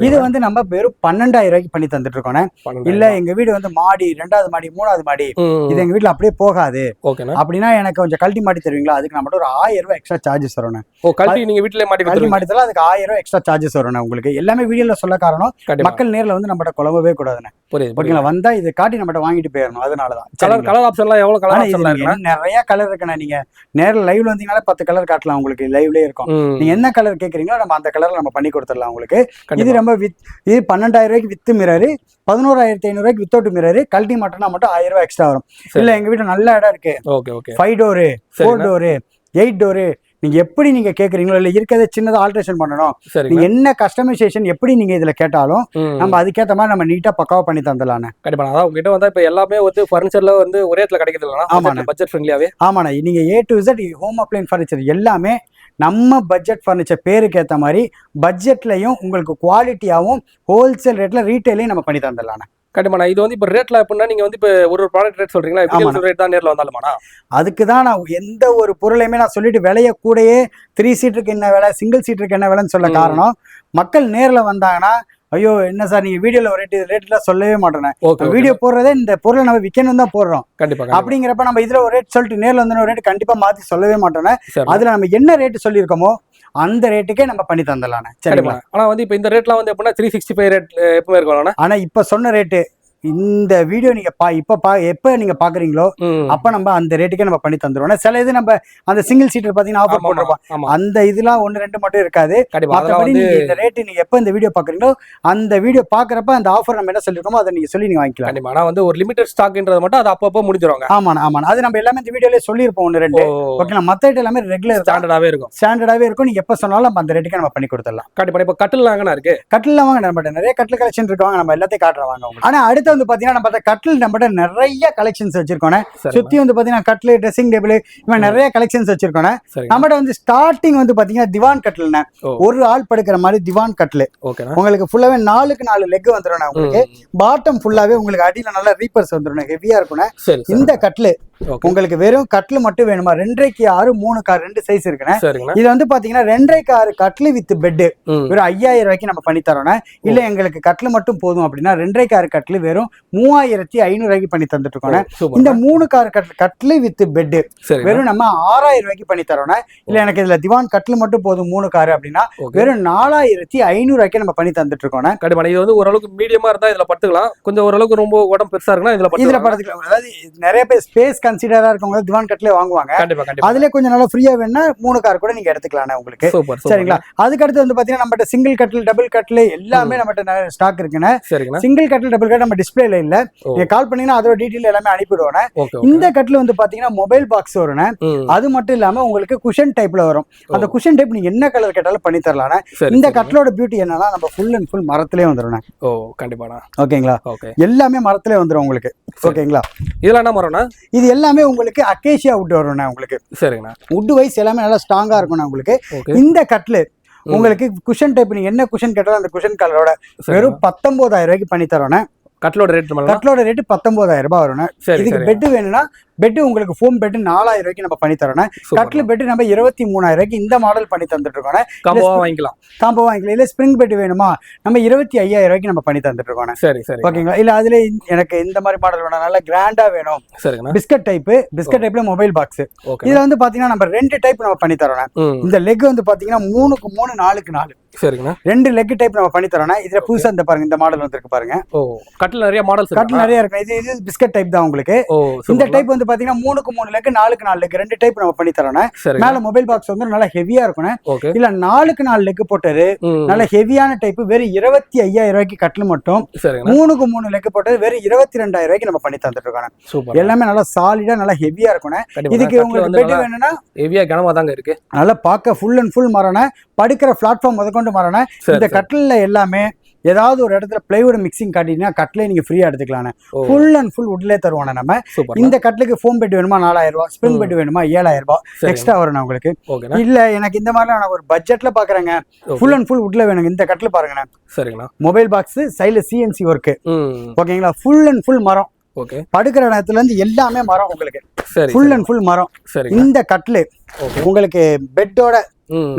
இது வந்து நம்ம வெறும் 12000 ரூபாய்க்கு பண்ணி தந்துட்டு இருக்கோம். இல்ல எங்க வீடு வந்து மாடி 2வது மாடி 3வது மாடி, இது எங்க வீட்டுல அப்படியே போகாது அப்படின்னா எனக்கு கொஞ்சம் கழட்டி மாட்டி தருவீங்களா, அதுக்கு நம்ம ஒரு 1000 ரூபாய் எக்ஸ்ட்ரா சார்ஜஸ் வரும். நீங்க வீட்டுல மாட்டி தரலாம், அதுக்கு 1000 ரூபாய் எக்ஸ்ட்ரா சார்ஜஸ் வரும் உங்களுக்கு. எல்லாமே வீடியோல சொல்ல காரணம் மக்கள் நேர்ல வந்து நம்ம குழம்பவே கூடாதுன்னு, ஓகேங்களா, வந்தா இது காட்டி நம்ம வாங்கிட்டு போயிடணும். அதனாலதான் நிறைய கலர் இருக்குண்ணா. நீங்க நேரில் லைவ்ல வந்தீங்கன்னா 10 கலர் காட்டலாம் உங்களுக்கு, லைவ்லயே இருக்கும். நீங்க என்ன கலர் கேக்குறீங்களோ நம்ம அந்த கலர்ல நம்ம பண்ணி கொடுத்துடலாம் உங்களுக்கு. இது ரொம்ப இது 12000 ரூபாய்க்கு வித் மிரர், 11500 ரூபாய்க்கு வித்தவுட் மிரர், கழட்டி மாட்டோம்னா மட்டும் 1000 ரூபாய் எக்ஸ்ட்ரா வரும். இல்ல எங்க வீட்டுல நல்ல இடம் இருக்கு, 5 டோரு 4 டோரு 8 டோரு நீங்க எப்படி நீங்க கேக்குறீங்களோ, இல்ல இருக்கிறத சின்னதா ஆல்ட்ரேஷன் பண்ணணும், நீங்க என்ன கஸ்டமைசேஷன் எப்படி நீங்க இதுல கேட்டாலும் நம்ம அதுக்கேற்ற மாதிரி நம்ம நீட்டா பக்காவா பண்ணி தந்துடலாம். கண்டிப்பா அதான் உங்ககிட்ட வந்தா இப்ப எல்லாமே வந்து ஃபர்னிச்சர்ல வந்து ஒரே இடத்துல கிடைக்குது. ஆமாண்ணா, பட்ஜெட் ஃப்ரெண்ட்லியாவே. ஆமாண்ணா, நீங்க A to Z home appliances furniture எல்லாமே நம்ம பட்ஜெட் ஃபர்னிச்சர் பேருக்கு ஏற்ற மாதிரி பட்ஜெட்லயும் உங்களுக்கு குவாலிட்டியாவும் ஹோல்சேல் ரேட்ல ரீட்டைலையும் நம்ம பண்ணி தந்துடலாம். கண்டிப்பா. இது வந்து இப்ப ரேட்ல எப்படின்னா நீங்க வந்து இப்ப ஒரு ப்ராடக்ட் ரேட் சொல்றீங்களா, இப்ப ரேட் தான் நேர்ல வந்தாலுமாண்ணா? அதுக்கு தான் நான் எந்த ஒரு பொருளையுமே நான் சொல்லிட்டு விலைய கூடயே 3 சீட்டுக்கு என்ன விலை, சிங்கிள் சீட்டுக்கு என்ன விலைன்னு சொல்ல காரணம், மக்கள் நேர்ல வந்தாங்கன்னா ஐயோ என்ன சார் நீங்க வீடியோல ஒரு ரேட்லாம் சொல்லவே மாட்டேன், வீடியோ போடுறதே இந்த பொருளை நம்ம விற்கணும் தான் போடுறோம். கண்டிப்பா அப்படிங்கிறப்ப நம்ம இதுல ஒரு ரேட் சொல்லிட்டு நேர்ல வந்து ஒரு ரேட் கண்டிப்பா மாத்தி சொல்லவே மாட்டேன். அதுல நம்ம என்ன ரேட் சொல்லியிருக்கோமோ அந்த ரேட்டுக்கே நம்ம பண்ணி தந்துடலாம். சரிங்களா? ஆனா வந்து இப்ப இந்த ரேட்லாம் வந்து எப்படின்னா 365 ரேட் எப்பவுமே இருக்கும். ஆனா இப்ப சொன்ன ரேட்டு இந்த வீடியோ நீங்க எப்ப நீங்க பாக்குறீங்களோ அப்ப நம்ம அந்த ரேட்டுக்கே நம்ம பண்ணி தந்துருவோம். சில இது நம்ம அந்த சிங்கிள் சீட்டர் பாத்தீங்கன்னா ஆஃபர் போட்டிருப்போம், அந்த இதெல்லாம் 1-2 மட்டும் இருக்காது. மற்றபடி நீங்க இந்த ரேட்டு நீங்க எப்ப இந்த வீடியோ பாக்குறீங்களோ அந்த வீடியோ பாக்குறப்ப அந்த ஆஃபர் நம்ம என்ன சொல்லிருக்கோமோ அதை நீங்க சொல்லி நீங்க வாங்கிக்கலாம். கண்டிப்பா. ஆனா வந்து ஒரு லிமிடெட் ஸ்டாக்ன்றது மட்டும் அது அப்பப்போ முடிஞ்சிருவாங்க. ஆமா அது நம்ம எல்லாமே இந்த வீடியோலயே சொல்லிருப்போம் 1-2. ஓகேங்களா, மத்த ரேட் எல்லாமே ரெகுலர் ஸ்டாண்டர்டாவே இருக்கும். நீங்க எப்ப சொன்னாலும் நம்ம அந்த ரேட்டுக்கு நம்ம பண்ணி கொடுத்துடலாம். கண்டிப்பா. இப்ப கட்டில் வாங்கினா இருக்கு, கட்டில் வாங்க நம்மகிட்ட நிறைய கட்டில் கலெக்ஷன் இருக்காங்க, நம்ம எல்லாத்தையும் காட்டுறோம் வாங்க. ஆனா அடுத்து வந்து பாத்தீங்கன்னா நம்ம கட்டில் நம்மகிட்ட நிறைய கலெக்ஷன்ஸ் வச்சிருக்கோம். சுத்தி வந்து பாத்தீங்கன்னா கட்டில், ட்ரெஸ்ஸிங் டேபிள், இவன் நிறைய கலெக்ஷன்ஸ் வச்சிருக்கோம். நம்மகிட்ட வந்து ஸ்டார்டிங் வந்து பாத்தீங்கன்னா திவான் கட்டில்னா ஒரு ஆள் படுக்கிற மாதிரி திவான் கட்டில் உங்களுக்கு ஃபுல்லாவே 4க்கு 4 லெக் வந்துடும். உங்களுக்கு பாட்டம் ஃபுல்லாவே உங்களுக்கு அடியில நல்லா ரீப்பர்ஸ் வந்துடும், ஹெவியா இருக்கும். இந்த கட்டில் உங்களுக்கு வெறும் கட்டில் மட்டும் வேணுமா 2.5 6 3 2 சைஸ் இருக்குண்ணே. இது வந்து பாத்தீங்கன்னா 2.5 6 கட்டில் வித் பெட் வெறும் 5000 ரூபாய்க்கு நம்ம பண்ணி தரோம். இல்ல எங்களுக்கு கட்டில் மட்டும் போதும் அப்படின்னா 2.5 6 கட்டில் வெறும் 3500 ரூபாய்க்கு பண்ணி தந்துட்டு இருக்கோம். இந்த 3 கட்டில் வித் பெட் வெறும் நம்ம 6000 ரூபாய்க்கு பண்ணி தரோம். இல்ல எனக்கு இதுல திவான் கட்டில் மட்டும் போதும் 3 காரு அப்படின்னா வெறும் 4500 ரூபாய்க்கு நம்ம பண்ணி தந்துட்டு இருக்கோம். கண்டிப்பா. இது வந்து ஓரளவுக்கு மீடியமா இருந்தா இதுல படுத்துக்கலாம், கொஞ்சம் ஓரளவுக்கு ரொம்ப உடம்பு பெருசா இருக்குன்னா இதுல படுத்துக்கலாம். அதாவது நிறைய பேர் ஸ்பேஸ் கன்சிடரா இருக்கவங்க திவான் கட்டிலே வாங்குவாங்க. அதுல கொஞ்சம் நல்லா ஃப்ரீயா வேணா 3 கார் கூட நீங்க எடுத்துக்கலாம் உங்களுக்கு. சரிங்களா, அதுக்கு அடுத்து வந்து பாத்தீங்கன்னா நம்ம சிங்கிள் கட்டில், டபுள் கட்டில் எல்லாமே நம்ம ஸ்டாக் இருக்குன்னு. சிங்கிள் கட்டில், டபுள் கட்டில் நம்ம டிஸ்பிளேல இல்ல, நீங்க கால் பண்ணீங்கன்னா அதோட டீடைல் எல்லாமே அனுப்பிடுவோம். இந்த கட்டில் வந்து பாத்தீங்கன்னா மொபைல் பாக்ஸ் வரும். அது மட்டும் இல்லாம உங்களுக்கு குஷன் டைப்ல வரும். அந்த குஷன் டைப் நீங்க என்ன கலர் கேட்டாலும் பண்ணி தரலாம். இந்த கட்டிலோட பியூட்டி என்னன்னா நம்ம ஃபுல் அண்ட் ஃபுல் மரத்திலே வந்துடும். ஓகேங்களா, எல்லாமே மரத்திலே வந்துடும் உங்களுக்கு. ஓகேங்களா, இதெல்லாம் என்ன மரம்னா இது எல்லாமே உங்களுக்கு அக்கேஷியா வுட் வரும் உங்களுக்கு. சரிங்களா, வுட் வைஸ் எல்லாமே நல்லா ஸ்ட்ராங்கா இருக்கும் உங்களுக்கு. இந்த கட்லு உங்களுக்கு குஷன் டைப் நீங்க என்ன குஷன் கேட்டாலும் அந்த குஷன் கலரோட வெறும் 19000 ரூபாய்க்கு பண்ணி தரோம். கட்லோட ரேட் 19000 ரூபாய் வரும். இதுக்கு பெட் வேணும்னா பெட் உங்களுக்கு ஃபோம் பெட் 4000 ரூபாய்க்கு நம்ம பண்ணி தரோம். கட்ல பெட் நம்ம 23000 ரூபாய்க்கு இந்த மாடல் பண்ணி தந்துட்டு இருக்கோம். காம்போவா வாங்கிக்கலாம். இல்ல ஸ்ப்ரிங் பெட் வேணுமா நம்ம 25000 ரூபாய்க்கு நம்ம பண்ணி தந்துட்டு இருக்கோம். சரி ஓகேங்களா. இல்ல அதுல எனக்கு இந்த மாதிரி மாடல் வேணும், நல்லா கிராண்டா வேணும், பிஸ்கட் டைப்ல மொபைல் பாக்ஸ். இதுல வந்து பாத்தீங்கன்னா நம்ம 2 டைப் நம்ம பண்ணி தரோம். இந்த லெக் வந்து பாத்தீங்கன்னா 3க்கு 3 4க்கு 4 சரிங்களா 2 லெக் டைப் நம்ம பண்ணி தரோம். இதுல புதுசா இந்த பாருங்க இந்த மாடல் வந்திருக்கு பாருங்க. கட்டில் நிறைய மாடல்ஸ் இருக்கு. இது பிஸ்கட் டைப் தான் உங்களுக்கு. இந்த டைப் வந்து பாத்தீங்கன்னா 3க்கு 3 லெக் 4க்கு 4 லெக் 2 டைப் நம்ம பண்ணி தரோம். மேல மொபைல் பாக்ஸ் வந்து நல்லா ஹெவியா இருக்கும். இல்ல 4க்கு 4 லெக் போட்டது நல்ல ஹெவியான டைப் வெறும் 25000 ரூபாய்க்கு கட்டில் மட்டும். 3க்கு 3 லெக் போட்டது வெறும் 22000 ரூபாய்க்கு நம்ம பண்ணி தந்துட்டு இருக்கோம். எல்லாமே நல்லா சாலிடா நல்லா ஹெவியா இருக்கும். இதுக்கு உங்களுக்கு பெட் வேணும்னா ஹெவியா கனமா தாங்க இருக்கு. நல்லா பார்க்க ஃபுல் அண்ட் ஃபுல் மரண படுக்கிற பிளாட்ஃபார்ம் முதற்கொண்டு மரண. இந்த கட்டில்ல எல்லாமே ஏதாவது ஒரு இடத்துல பிளைவுட் மிக்சிங் காட்டிட்டீங்கன்னா கட்டிலே நீங்க ஃப்ரீயா எடுத்துக்கலாம். ஃபுல் அண்ட் ஃபுல் உட்லே தருவானே நம்ம. இந்த கட்டிலுக்கு ஃபோம் பெட் வேணுமா 4000 ரூபாய், ஸ்ப்ரிங் பெட் வேணுமா 7000 ரூபாய் எக்ஸ்ட்ரா வரும் உங்களுக்கு. இல்ல எனக்கு இந்த மாதிரி நான் ஒரு பட்ஜெட்ல பாக்குறேங்க, ஃபுல் அண்ட் ஃபுல் உட்ல வேணுங்க, இந்த கட்டில் பாருங்க. சரிங்களா, மொபைல் பாக்ஸ் சைடுல சிஎன்சி ஒர்க். ஓகேங்களா, ஃபுல் அண்ட் ஃபுல் மரம். படுக்கிற இடத்துல இருந்து எல்லாமே மரம் உங்களுக்கு. ஃபுல் அண்ட் ஃபுல் மரம். இந்த கட்டில் உங்களுக்கு பெட்டோட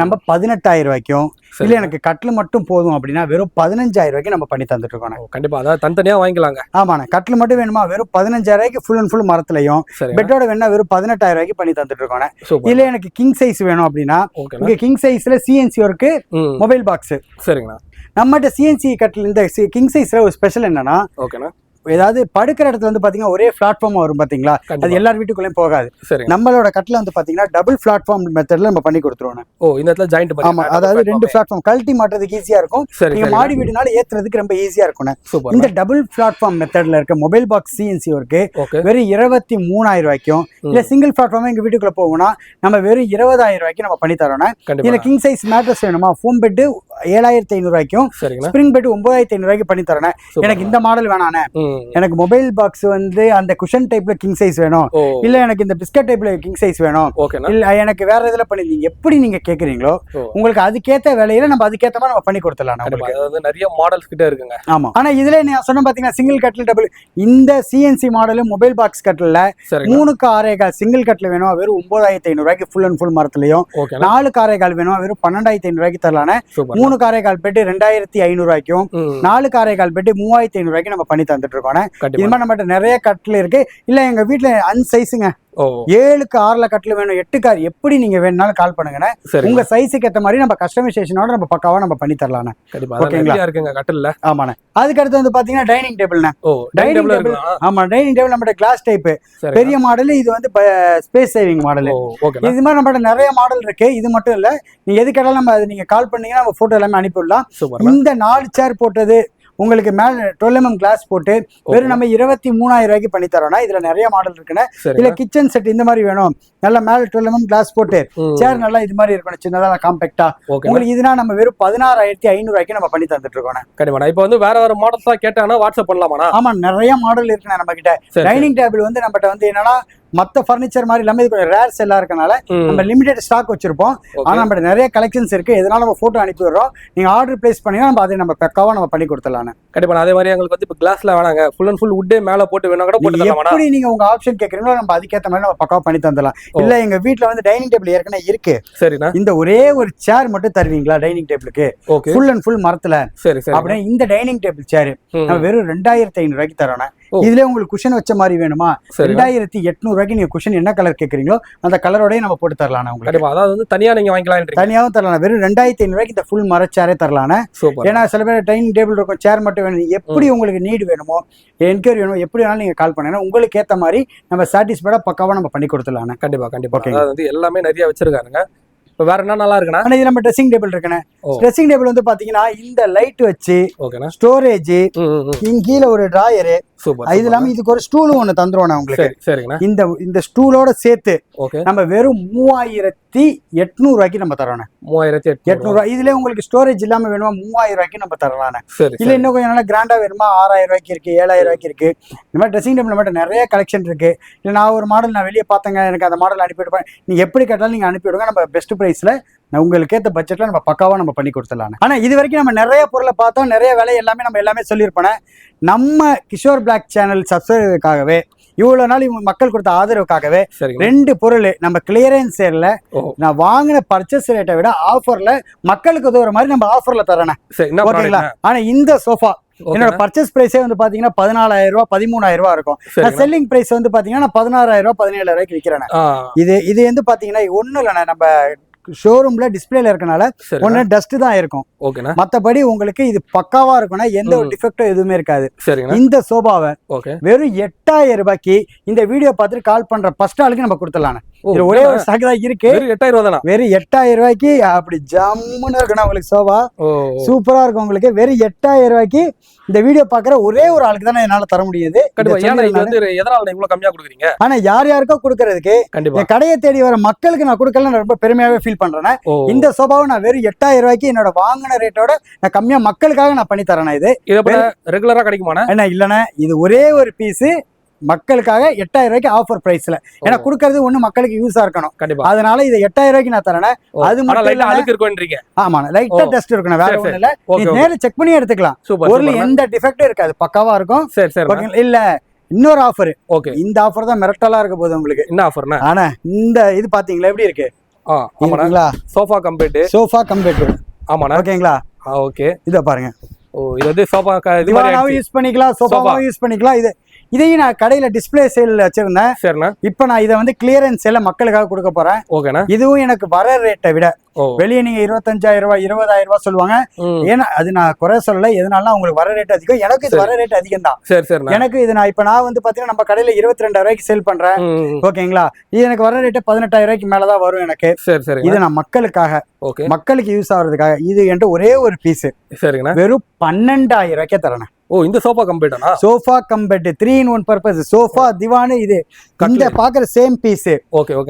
நம்ம 18000 ரூபாய்க்கும், இல்ல எனக்கு கட்டில் மட்டும் போதும் அப்படின்னா வெறும் 15000 ரூபாய்க்கு நம்ம பண்ணி தந்துட்டு இருக்கோம். கண்டிப்பா, அதாவது தனித்தனியா வாங்கிக்கலாங்க. ஆமாண்ணா, கட்டில் மட்டும் வேணுமா வெறும் 15000 ரூபாய்க்கு ஃபுல் அண்ட் ஃபுல் மரத்துலயும், பெட்டோட வேணா வெறும் 18000 ரூபாய்க்கு பண்ணி தந்துட்டு இருக்கோம். இல்ல எனக்கு கிங் சைஸ் வேணும் அப்படின்னா இங்க கிங் சைஸ்ல சிஎன்சி ஒர்க் மொபைல் பாக்ஸ். சரிங்களா, நம்மகிட்ட சிஎன்சி கட்டில் இந்த கிங் சைஸ்ல ஒரு ஸ்பெஷல் என்னன்னா ஏதாவது படுக்கிற இடத்துல வந்து பாத்தீங்கன்னா ஒரே பிளாட்ஃபார்ம் வரும் பாத்தீங்களா, அது எல்லார் வீட்டுக்குள்ளேயும் போகாது. நம்மளோட கட்டில வந்து பாத்தீங்கன்னா டபுள் பிளாட்ஃபார்ம் மெத்தட்ல நம்ம பண்ணி கொடுத்துருவோம். இந்த இடத்துல ஜாயிண்ட். ஆமா, அதாவது 2 பிளாட்ஃபார்ம் கழட்டி மாட்டுறதுக்கு ஈஸியா இருக்கும், நீங்க மாடி வீடுனால ஏத்துறதுக்கு ரொம்ப ஈஸியா இருக்கும். இந்த டபுள் பிளாட்ஃபார்ம் மெத்தட்ல இருக்க மொபைல் பாக்ஸ் சிஎன்சி ஒர்க்கு வெறும் 23000 ரூபாய்க்கும், இல்ல சிங்கிள் பிளாட்ஃபார்ம் எங்க வீட்டுக்குள்ள போகும்னா நம்ம வெறும் 20000 ரூபாய்க்கு நம்ம பண்ணி தரோம். இல்ல கிங் சைஸ் மேட்ரஸ் வேணுமா ஃபோம் பெட் 7500 ரூபாய்க்கும், ஸ்ப்ரிங் பெட் 9500 ரூபாய்க்கு பண்ணி தரேன். எனக்கு இந்த மாடல் வேணானே, எனக்கு மொபைல் பாக்ஸ் வந்து அந்த குஷன் டைப்ல கிங் சைஸ் வேணும், இல்ல எனக்கு இந்த பிஸ்கட் டைப்ல கிங் சைஸ் வேணும், இல்ல எனக்கு வேற இதுல பண்ணி நீங்க எப்படி நீங்க கேக்குறீங்களோ உங்களுக்கு அதுக்கேத்த வேலையில நம்ம அதுக்கேத்த மாதிரி நம்ம பண்ணி கொடுத்துடலாம். நிறைய மாடல்ஸ் கிட்ட இருக்குங்க. ஆமா, ஆனா இதுல நான் சொன்ன பாத்தீங்கன்னா சிங்கிள் கட்டில் டபுள். இந்த சிஎன்சி மாடல் மொபைல் பாக்ஸ் கட்டில 3க்கு 6.25 சிங்கிள் கட்டில் வேணும் வெறும் 9500 ரூபாய்க்கு ஃபுல் அண்ட் ஃபுல் மரத்துலயும், 4க்கு 6.25 வேணும் வெறும் 12500 ரூபாய்க்கு தரலானே. 3க்கு 6.25 பெட் 2500 ரூபாய்க்கும், 4க்கு 6.25 பெட் 3500 ரூபாய்க்கு நம்ம பண்ணி தந்துட்டு இருக்கோம். இது மாதிரி நம்மகிட்ட நிறைய கட்டில் இருக்கு. இல்ல எங்க வீட்டுல அன்சைஸுங்க ஓ 7க்கு 6ல கட்டில் வேணும், 8க்கு 6 எப்படி நீங்க வேணும்னாலும் கால் பண்ணுங்கண்ணே. சரி உங்க சைஸுக்கு ஏற்ற மாதிரி நம்ம கஸ்டமைசேஷனோட நம்ம பக்காவா நம்ம பண்ணி தரலாண்ணே. கண்டிப்பா ஓகேங்களா? நிறைய இருக்குங்க கட்டில்ல. ஆமாண்ணே. அதுக்கு அடுத்து வந்து பாத்தீங்கன்னா டைனிங் டேபிள்ண்ணே. ஓ டைனிங் டைனிங் டேபிள் டேபிள் இருக்குங்களா? ஆமா, டைனிங் டேபிள் நம்மகிட்ட கிளாஸ் டைப் சரி பெரிய மாடல். இது வந்து ஸ்பேஸ் சேவிங் மாடல். ஓ ஓகேண்ணா. இது மாதிரி நம்மகிட்ட நிறைய மாடல் இருக்கு. இது மட்டும் இல்ல, நீங்க எது கேட்டாலும் நம்ம அது நீங்க கால் பண்ணீங்கன்னா நம்ம போட்டோ எல்லாமே அனுப்பிவிடலாம். சூப்பர்ண்ணா. இந்த 4 சேர் போட்டது உங்களுக்கு மேல 12mm கிளாஸ் போட்டு வெறும் நம்ம 23,000 ரூபாய்க்கு பண்ணி தரோம்னா இதுல நிறைய மாடல் இருக்குன்னு. இல்ல கிச்சன் செட் இந்த மாதிரி வேணும், நல்ல மேல 12mm கிளாஸ் போட்டு சேர் நல்லா இது மாதிரி இருக்கணும், சின்னதா காம்பேக்டா, உங்களுக்கு இதுனா நம்ம வெறும் 16,500 ரூபாய்க்கு நம்ம பண்ணி தந்துட்டு இருக்கோம். கண்டிப்பா. இப்போ வந்து வேற மாடல்ஸ் தான் கேட்டானா வாட்ஸ்அப் பண்ணலாமா? ஆமா, நிறைய மாடல் இருக்குண்ணா நம்ம கிட்ட. டைனிங் டேபிள் வந்து நம்மகிட்ட வந்து என்னன்னா மத்த பர்னிச்சர் மாதிரி இல்லாம இது கொஞ்சம் ரேர் செல்லா இருக்கனால நம்ம லிமிடெட் ஸ்டாக் வச்சிருப்போம். ஆனா நம்ம நிறைய கலெக்ஷன்ஸ் இருக்கு. எதனால நம்ம போட்டோ அனுப்பி விடுறோம், நீங்க ஆர்டர் பிளேஸ் பண்ணீங்கன்னா நம்ம அதை நம்ம பக்காவா நம்ம பண்ணி கொடுத்துடலாம். கண்டிப்பா. அதே மாதிரி எங்களுக்கு வந்து இப்போ கிளாஸ்ல வேணாங்க, ஃபுல் அண்ட் ஃபுல் வுட்டே மேல போட்டு வேணா கூட போட்டு தரலாமா? எப்படி நீங்க உங்க ஆப்ஷன் கேக்குறீங்களோ நம்ம அதுக்கேற்ற மாதிரி நம்ம பக்காவா பண்ணி தந்தலாம். இல்ல எங்க வீட்ல வந்து டைனிங் டேபிள் ஏற்கனவே இருக்கு, சரிண்ணா, இந்த ஒரே ஒரு சேர் மட்டும் தருவீங்களா டைனிங் டேபிளுக்கு ஃபுல் அண்ட் ஃபுல் மரத்துல? சரி சரி. அப்படியே இந்த டைனிங் டேபிள் சேர் நம்ம வெறும் 2,500 ரூபாய்க்கு தரோம். இதுல உங்களுக்கு குஷன் வச்ச மாதிரி வேணுமா, 2,800 ரூபாய்க்கு நீங்க குஷன் என்ன கலர் கேக்குறீங்களோ அந்த கலரோடய நம்ம போட்டு தரலாம் உங்களுக்கு. அதாவது வந்து தனியா நீங்க வாங்கிக்கலாம், தனியாவும் தரலாம். வெறும் 2,500 ரூபாய்க்கு இந்த ஃபுல் மர சேரே தரலாம். ஏன்னா சில பேர் டைனிங் டேபிள் இருக்கும், சேர் மட்டும் வேணும். எப்படி உங்களுக்கு நீடு வேணுமோ, என்கொயரி வேணுமோ, எப்படி வேணாலும் நீங்க கால் பண்ணுங்க. உங்களுக்கு ஏத்த மாதிரி நம்ம சாட்டிஸ்ஃபைடா பக்காவா நம்ம பண்ணி கொடுத்துடலாம். கண்டிப்பா கண்டிப்பா. அதாவது வந்து எல்லாமே நிறைய வச்சிருக்காருங்க. இப்போ வேற என்ன நல்லா இருக்குன்னா, ஆனா இது நம்ம ட்ரெஸ்ஸிங் டேபிள் இருக்குண்ணே. ட்ரெஸ்ஸிங் டேபிள் வந்து பாத்தீங்கன்னா இந்த லைட் வச்சு ஸ்டோரேஜ், இங்க கீழ ஒரு டிராயரு, இது இல்லாம இதுக்கு ஒரு ஸ்டூலும் ஒண்ணு தந்துருவோம் உங்களுக்கு. இந்த ஸ்டூலோட சேர்த்து நம்ம வெறும் 3,800 ரூபாய்க்கு நம்ம தரோம். 3,800 ரூபாய். இதுல உங்களுக்கு ஸ்டோரேஜ் இல்லாம வேணுமா 3,000 ரூபாய்க்கு நம்ம தரலாம். இல்ல இன்னும் கொஞ்சம் நல்லா கிராண்டா வேணுமா 6,000 ரூபாய்க்கு இருக்கு, 7,000 ரூபாய்க்கு இருக்கு. இந்த மாதிரி ட்ரெஸ்ஸிங் டேபிள் மட்டும் நிறைய கலெக்ஷன் இருக்கு. இல்ல நான் ஒரு மாடல் நான் வெளியே பார்த்தேங்க, எனக்கு அந்த மாடல் அனுப்பிவிடுவேன், நீங்க எப்படி கேட்டாலும் நீங்க அனுப்பிவிடுங்க. நம்ம பெஸ்ட் பிரைஸ்ல உங்களுக்கு ஏற்ற பட்ஜெட்ல நம்ம பக்காவா நம்ம பண்ணி கொடுத்துடலாம். ஆனா இது வரைக்கும் நம்ம நிறைய பொருளை பார்த்தோம், நிறைய விலை எல்லாமே சொல்லியிருப்பேன். நம்ம கிஷோர் பிளாக் சேனல் சப்ஸ்கிரைபருக்காகவே இவ்வளவு நாள் இவங்க மக்கள் கொடுத்த ஆதரவுக்காகவே 2 பொருள் நம்ம கிளியரன்ஸ் சேல்ல நான் வாங்கின பர்ச்சேஸ் ரேட்டை விட ஆஃபர்ல மக்களுக்கு உதவுற மாதிரி நம்ம ஆஃபர்ல தரேன். ஓகேங்களா? ஆனா இந்த சோஃபா என்னோட பர்ச்சேஸ் பிரைஸே வந்து பாத்தீங்கன்னா 14,000 ரூபாய் 13,000 ரூபாய் இருக்கும். செல்லிங் பிரைஸ் வந்து பாத்தீங்கன்னா 16,000 ரூபாய் 17,000 ரூபாய்க்கு விற்கிறேன். இது வந்து பாத்தீங்கன்னா ஒண்ணும் இல்லைண்ணா, நம்ம ஷோரூம்ல டிஸ்பிளேல இருக்கனால ஒண்ணு டஸ்ட் தான் இருக்கும், மத்தபடி உங்களுக்கு இது பக்காவா இருக்கும்னா எந்த ஒரு டிஃபெக்டும் எதுவுமே இருக்காது. இந்த சோபாவை வெறும் 8,000 ரூபாய்க்கு இந்த வீடியோ பார்த்துட்டு கால் பண்ற ஃபர்ஸ்ட் ஆளுக்கு நம்ம கொடுத்துடலாம். இது ஒரே ஒரு ஸ்டாக் தான் இருக்கு, 8,000 ரூபாய் தான். வெறும் 8,000 ரூபாய்க்கு அப்படி ஜம்முன்னு இருக்கணும் உங்களுக்கு சோபா, சூப்பரா இருக்கும் உங்களுக்கு. வெறும் 8,000 ரூபாய்க்கு இந்த வீடியோ பாக்குற ஒரே ஒரு ஆளுக்கு தான் என்னால தர முடியுது. ஆனா யார் யாருக்கோ கொடுக்கறதுக்கு கடையை தேடி வர மக்களுக்கு நான் கொடுக்கல, ரொம்ப பெருமையாவே ஃபீல் பண்றேன். இந்த சோபாவை நான் வெறும் 8,000 ரூபாய்க்கு என்னோட வாங்கின ரேட்டோட நான் கம்மியா மக்களுக்காக நான் பண்ணி தரேன். இது ரெகுலரா கிடைக்குமா? என்ன இல்லைன்னா இது ஒரே ஒரு பீஸ் மக்களுக்காக 8,000 ரூபாய்க்கு ஆஃபர் பிரைஸ்ல. ஏன்னா கொடுக்கறது ஒண்ணு மக்களுக்கு யூஸா இருக்கணும், அதனால இதை 8,000 ரூபாய்க்கு நான் தரேன். அது மட்டும் ஆமா லைட்டா டஸ்ட் இருக்கணும், வேற ஒண்ணு இல்ல. நேர்ல செக் பண்ணி எடுத்துக்கலாம், பொருள் எந்த டிஃபெக்டும் இருக்காது, பக்காவா இருக்கும். இல்ல இன்னொரு ஆஃபர், இந்த ஆஃபர் தான் மிரட்டலா இருக்க போகுது உங்களுக்கு. என்ன ஆஃபர்னா, ஆனா இந்த இது பாத்தீங்களா எப்படி இருக்கு? சோஃபா கம்பெட் ஆமாண்ணா. ஓகேங்களா? ஓகே, இத பாருங்க. இது வந்து சோஃபா திவானாவும் யூஸ் பண்ணிக்கலாம், சோஃபாவும் யூஸ் பண்ணிக்கலாம். இதையும் நான் கடையில டிஸ்பிளே சேல் வச்சிருந்தேன். சரிண்ணா. இப்ப நான் இதை வந்து கிளியரன்ஸ் சேல்ல மக்களுக்காக கொடுக்க போறேன். ஓகேண்ணா. இதுவும் எனக்கு வர ரேட்டை விட வெளியே நீங்க 25,000 ரூபாய் 20,000 ரூபாய் சொல்லுவாங்க. ஏன்னா அது நான் குறை சொல்லல, எதனால உங்களுக்கு வர ரேட் அதிகம், எனக்கு இது வர ரேட் அதிகம் தான். எனக்கு இது நான் வந்து பாத்தீங்கன்னா நம்ம கடையில 22,000 ரூபாய்க்கு சேல் பண்றேன். ஓகேங்களா? இது எனக்கு வர ரேட்டு 18,000 ரூபாய்க்கு மேலதான் வரும் எனக்கு. இது நான் மக்களுக்காக, மக்களுக்கு யூஸ் ஆகுறதுக்காக இது என்கிட்ட ஒரே ஒரு பீஸ் வெறும் 12,000 ரூபாய்க்கே தரேன். இந்த sofa cum bed, sofa cum bed 3-in-1 purpose sofa திவான். இது இந்த பாக்குற சேம் பீஸ்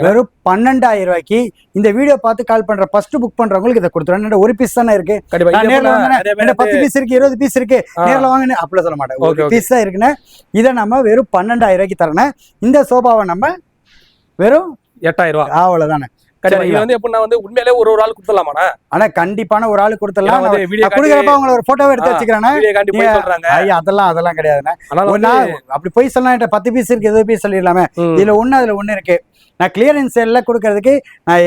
வெறும் 12,000 ரூபாய்க்கு இந்த வீடியோ பார்த்து கால் பண்ற ஃபர்ஸ்ட் புக் பண்றவங்களுக்கு இதை கொடுத்துருவேன். ஒரு பீஸ் தானே இருக்கு, 10 பீஸ் இருக்கு, 20 பீஸ் இருக்கு, நேரில் வாங்க அப்படி சொல்ல மாட்டேன், ஒரு பீஸ் தான் இருக்குன்னு. இதை நம்ம வெறும் 12,000 ரூபாய்க்கு தரேன். இந்த சோஃபாவை நம்ம வெறும் 8,000 ரூபாய், அவ்வளவுதானே. கண்டிப்பா இது வந்து எப்படின்னா வந்து உண்மையிலே ஒரு ஆள் கொடுத்துடலாமாண்ணா? ஆனா கண்டிப்பான ஒரு ஆளு கொடுத்துடலாம். வந்து வீடியோ கொடுக்குறப்ப அவங்கள ஒரு போட்டோ எடுத்து வச்சுக்கிறேன். வீடியோ காட்டி போய் சொல்றாங்க. அதெல்லாம் கிடையாதுண்ணே. ஆனா அப்படி போய் சொல்லலாம். 10 பீஸ் இருக்கு, 20 பீஸ் சொல்லிடலாமே. இதுல அதுல ஒண்ணு இருக்கு. நான் கிளியரன்ஸ் சேல்ல கொடுக்கறதுக்கு, நான்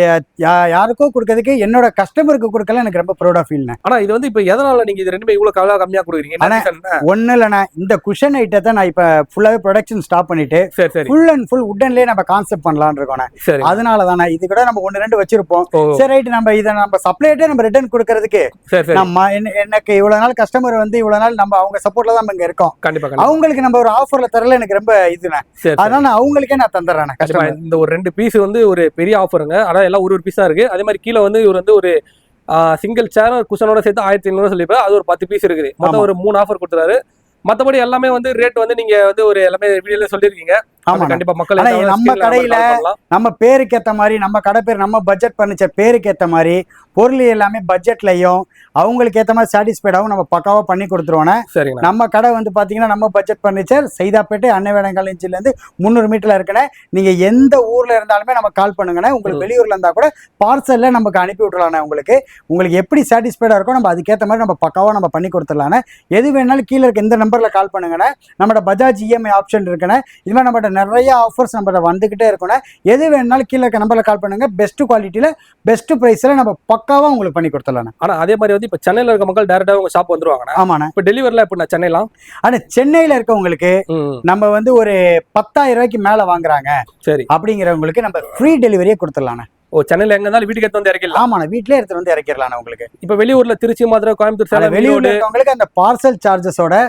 யாருக்கோ கொடுக்கறதுக்கு, என்னோட கஸ்டமருக்கு கொடுக்கல எனக்கு ரொம்ப ப்ரௌடா ஃபீல். ஆனா இது வந்து இப்ப எதனால நீங்க இது ரெண்டுமே இவ்வளவு கம்மியா கொடுக்குறீங்க? ஒண்ணு இல்லண்ணா, இந்த குஷன் ஐட்டத்தை நான் இப்ப ஃபுல்லாவே ப்ரொடக்ஷன் ஸ்டாப் பண்ணிட்டு ஃபுல் அண்ட் ஃபுல் உட்டன்லயே நம்ம கான்செப்ட் பண்ணலாம்னு இருக்கோம். அதனால தானே இது கூட நம்ம 1-2 வச்சிருப்போம். சரி ரைட், நம்ம இதை நம்ம சப்ளைட்டே நம்ம ரிட்டர்ன் கொடுக்கறதுக்கு நம்ம எனக்கு இவ்வளவு நாள் கஸ்டமர் வந்து இவ்வளவு நாள் நம்ம அவங்க சப்போர்ட்ல தான் இங்க இருக்கோம். அவங்களுக்கு நம்ம ஒரு ஆஃபர்ல தரல எனக்கு ரொம்ப இதுண்ணே. அதனால நான் அவங்களுக்கே நான் தந்துடுறேன். இந்த ஒரு 2 பீஸ் வந்து ஒரு பெரிய ஆஃபருங்க. அதான் எல்லாம் ஒரு பீஸா இருக்கு. அதே மாதிரி கீழே வந்து இவர் வந்து ஒரு சிங்கிள் சேர் குஷனோட சேர்த்து 1500 சொல்லிப்பா. அது ஒரு 10 பீஸ் இருக்குது. மொத்தம் ஒரு 3 ஆஃபர் கொடுத்துறாரு. மத்தபடி எல்லாமே வந்து ரேட் வந்து நீங்க வந்து ஒரு எல்லாமே வீடியோல சொல்லிருக்கீங்க. கண்டிப்பா மக்கள் நம்ம கடையில நம்ம பேருக்கு ஏத்த மாதிரி, நம்ம கடை பேர், நம்ம பட்ஜெட் பர்னிச்சர் பேருக்கு ஏத்த மாதிரி பொருள் எல்லாமே பட்ஜெட்லயும் அவங்களுக்கு ஏத்த மாதிரி சாட்டிஸ்ஃபைடாகவும் நம்ம பக்காவா பண்ணி கொடுத்துருவோம். நம்ம கடை வந்து பாத்தீங்கன்னா நம்ம பட்ஜெட் பர்னிச்சர் சைதாப்பேட்டை அன்னைவேடங்காலேஜ்ல இருந்து 300 மீட்டர்ல இருக்குன்னு. நீங்க எந்த ஊர்ல இருந்தாலுமே நம்ம கால் பண்ணுங்கண்ணே. உங்களுக்கு வெளியூர்ல இருந்தா கூட பார்சல்ல நமக்கு அனுப்பி விட்டுலாண்ணே. உங்களுக்கு எப்படி சாட்டிஸ்ஃபைடா இருக்கோ நம்ம அதுக்கேற்ற மாதிரி நம்ம பக்காவா நம்ம பண்ணி கொடுத்துடலாண்ணே. எது வேணாலும் கீழே இருக்க இந்த நம்பர்ல கால் பண்ணுங்கண்ணே. நம்மளோட பஜாஜ் இஎம்ஐ ஆப்ஷன் இருக்குண்ணே. இது மாதிரி நம்மகிட்ட நிறைய ஆஃபர்ஸ் நம்ம வந்துகிட்டே இருக்கணும். எது வேணாலும் கீழே இருக்க நம்பர்ல கால் பண்ணுங்க. பெஸ்ட் குவாலிட்டியில பெஸ்ட் பிரைஸ்ல நம்ம பக்காவா உங்களுக்கு பண்ணி கொடுத்துடலாம். ஆனா அதே மாதிரி வந்து இப்ப சென்னையில இருக்க மக்கள் டைரக்டா உங்க ஷாப் வந்துருவாங்க. ஆமாண்ணா. இப்ப டெலிவரில எப்படின்னா சென்னைலாம், ஆனா சென்னையில இருக்கவங்களுக்கு நம்ம வந்து ஒரு 10,000 ரூபாய்க்கு மேல வாங்குறாங்க சரி அப்படிங்கிறவங்களுக்கு நம்ம ஃப்ரீ டெலிவரியே கொடுத்துடலாம். சென்னையில எங்க இருந்தாலும் வீட்டுக்கு எடுத்து வந்து இறக்கலாம். ஆமாண்ணா, வீட்லயே எடுத்து வந்து இறக்கிடலாம். உங்களுக்கு இப்ப வெளியூர்ல திருச்சி, மதுரை, கோயம்புத்தூர், சேலம் வெளியூர்ல இருக்கவங்களுக்கு அந்த பார்சல் சார்ஜஸோட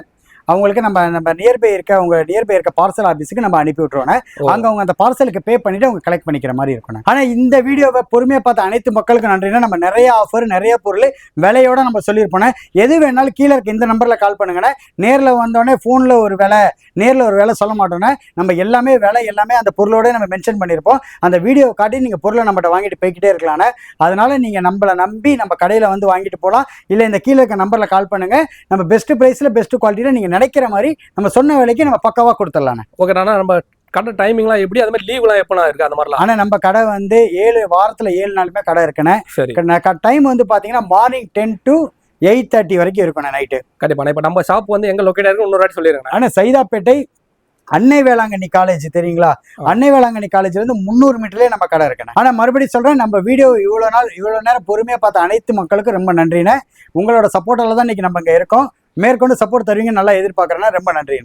அவங்களுக்கு நம்ம நியர்பை இருக்க பார்சல் ஆபீஸுக்கு நம்ம அனுப்பி விட்டுருவோம். அங்க அவங்க அந்த பார்சலுக்கு பே பண்ணிட்டு அவங்க கலெக்ட் பண்ணிக்கிற மாதிரி இருக்கணும். ஆனா இந்த வீடியோவை பொறுமையா பார்த்த அனைத்து மக்களுக்கும் நன்றினா, நம்ம நிறைய ஆஃபர் நிறைய பொருள் விலையோட நம்ம சொல்லியிருப்போம். எது வேணாலும் கீழே இருக்க இந்த நம்பர்ல கால் பண்ணுங்கன்னா, நேர்ல வந்தோடனே போன்ல ஒரு விலை, நேர்ல ஒரு விலை சொல்ல மாட்டோம்னா, நம்ம எல்லாமே விலை எல்லாமே அந்த பொருளோட நம்ம மென்ஷன் பண்ணியிருப்போம். அந்த வீடியோ காட்டி நீங்க பொருளை நம்மகிட்ட வாங்கிட்டு போய்கிட்டே இருக்கலாம். அதனால நீங்க நம்மளை நம்பி நம்ம கடையில வந்து வாங்கிட்டு போகலாம். இல்ல இந்த கீழே இருக்க நம்பர்ல கால் பண்ணுங்க. நம்ம பெஸ்ட் பிரைஸ்ல பெஸ்ட் குவாலிட்டியில நீங்க நினைக்கிற மாதிரி நம்ம சொன்ன வேலைக்கு நம்ம பக்காவா கொடுத்துடலாம். ஓகே, நம்ம கடை டைமிங்லாம் எப்படி, அது மாதிரி லீவ்லாம் எப்பலாம் இருக்கு அந்த மாதிரிலாம்? ஆனா நம்ம கடை வந்து வாரத்துல 7 நாளுமே கடை இருக்குன்னு. டைம் வந்து பாத்தீங்கன்னா மார்னிங் 10 to 8:30 வரைக்கும் இருக்கும் நைட்டு. கண்டிப்பா. இப்ப நம்ம ஷாப் வந்து எங்க லொகேட் இருக்கு இன்னொரு வாட்டி சொல்லிருங்க. ஆனா சைதாப்பேட்டை அன்னை வேளாங்கண்ணி காலேஜ் தெரியுங்களா? அன்னை வேளாங்கண்ணி காலேஜ்ல இருந்து 300 மீட்டர்லயே நம்ம கடை இருக்குண்ணே. ஆனா மறுபடியும் சொல்றேன், நம்ம வீடியோ இவ்வளவு நேரம் பொறுமையா பார்த்த அனைத்து மக்களுக்கும் ரொம்ப நன்றிண்ணே. உங்களோட சப்போர்ட்டால தான் இன்னைக்கு நம்ம இங்க இருக்கோம். மேற்கொண்டு சப்போர்ட் தருவீங்க நல்லா எதிர்பார்க்கறேன்னா ரொம்ப நன்றிண்ணே.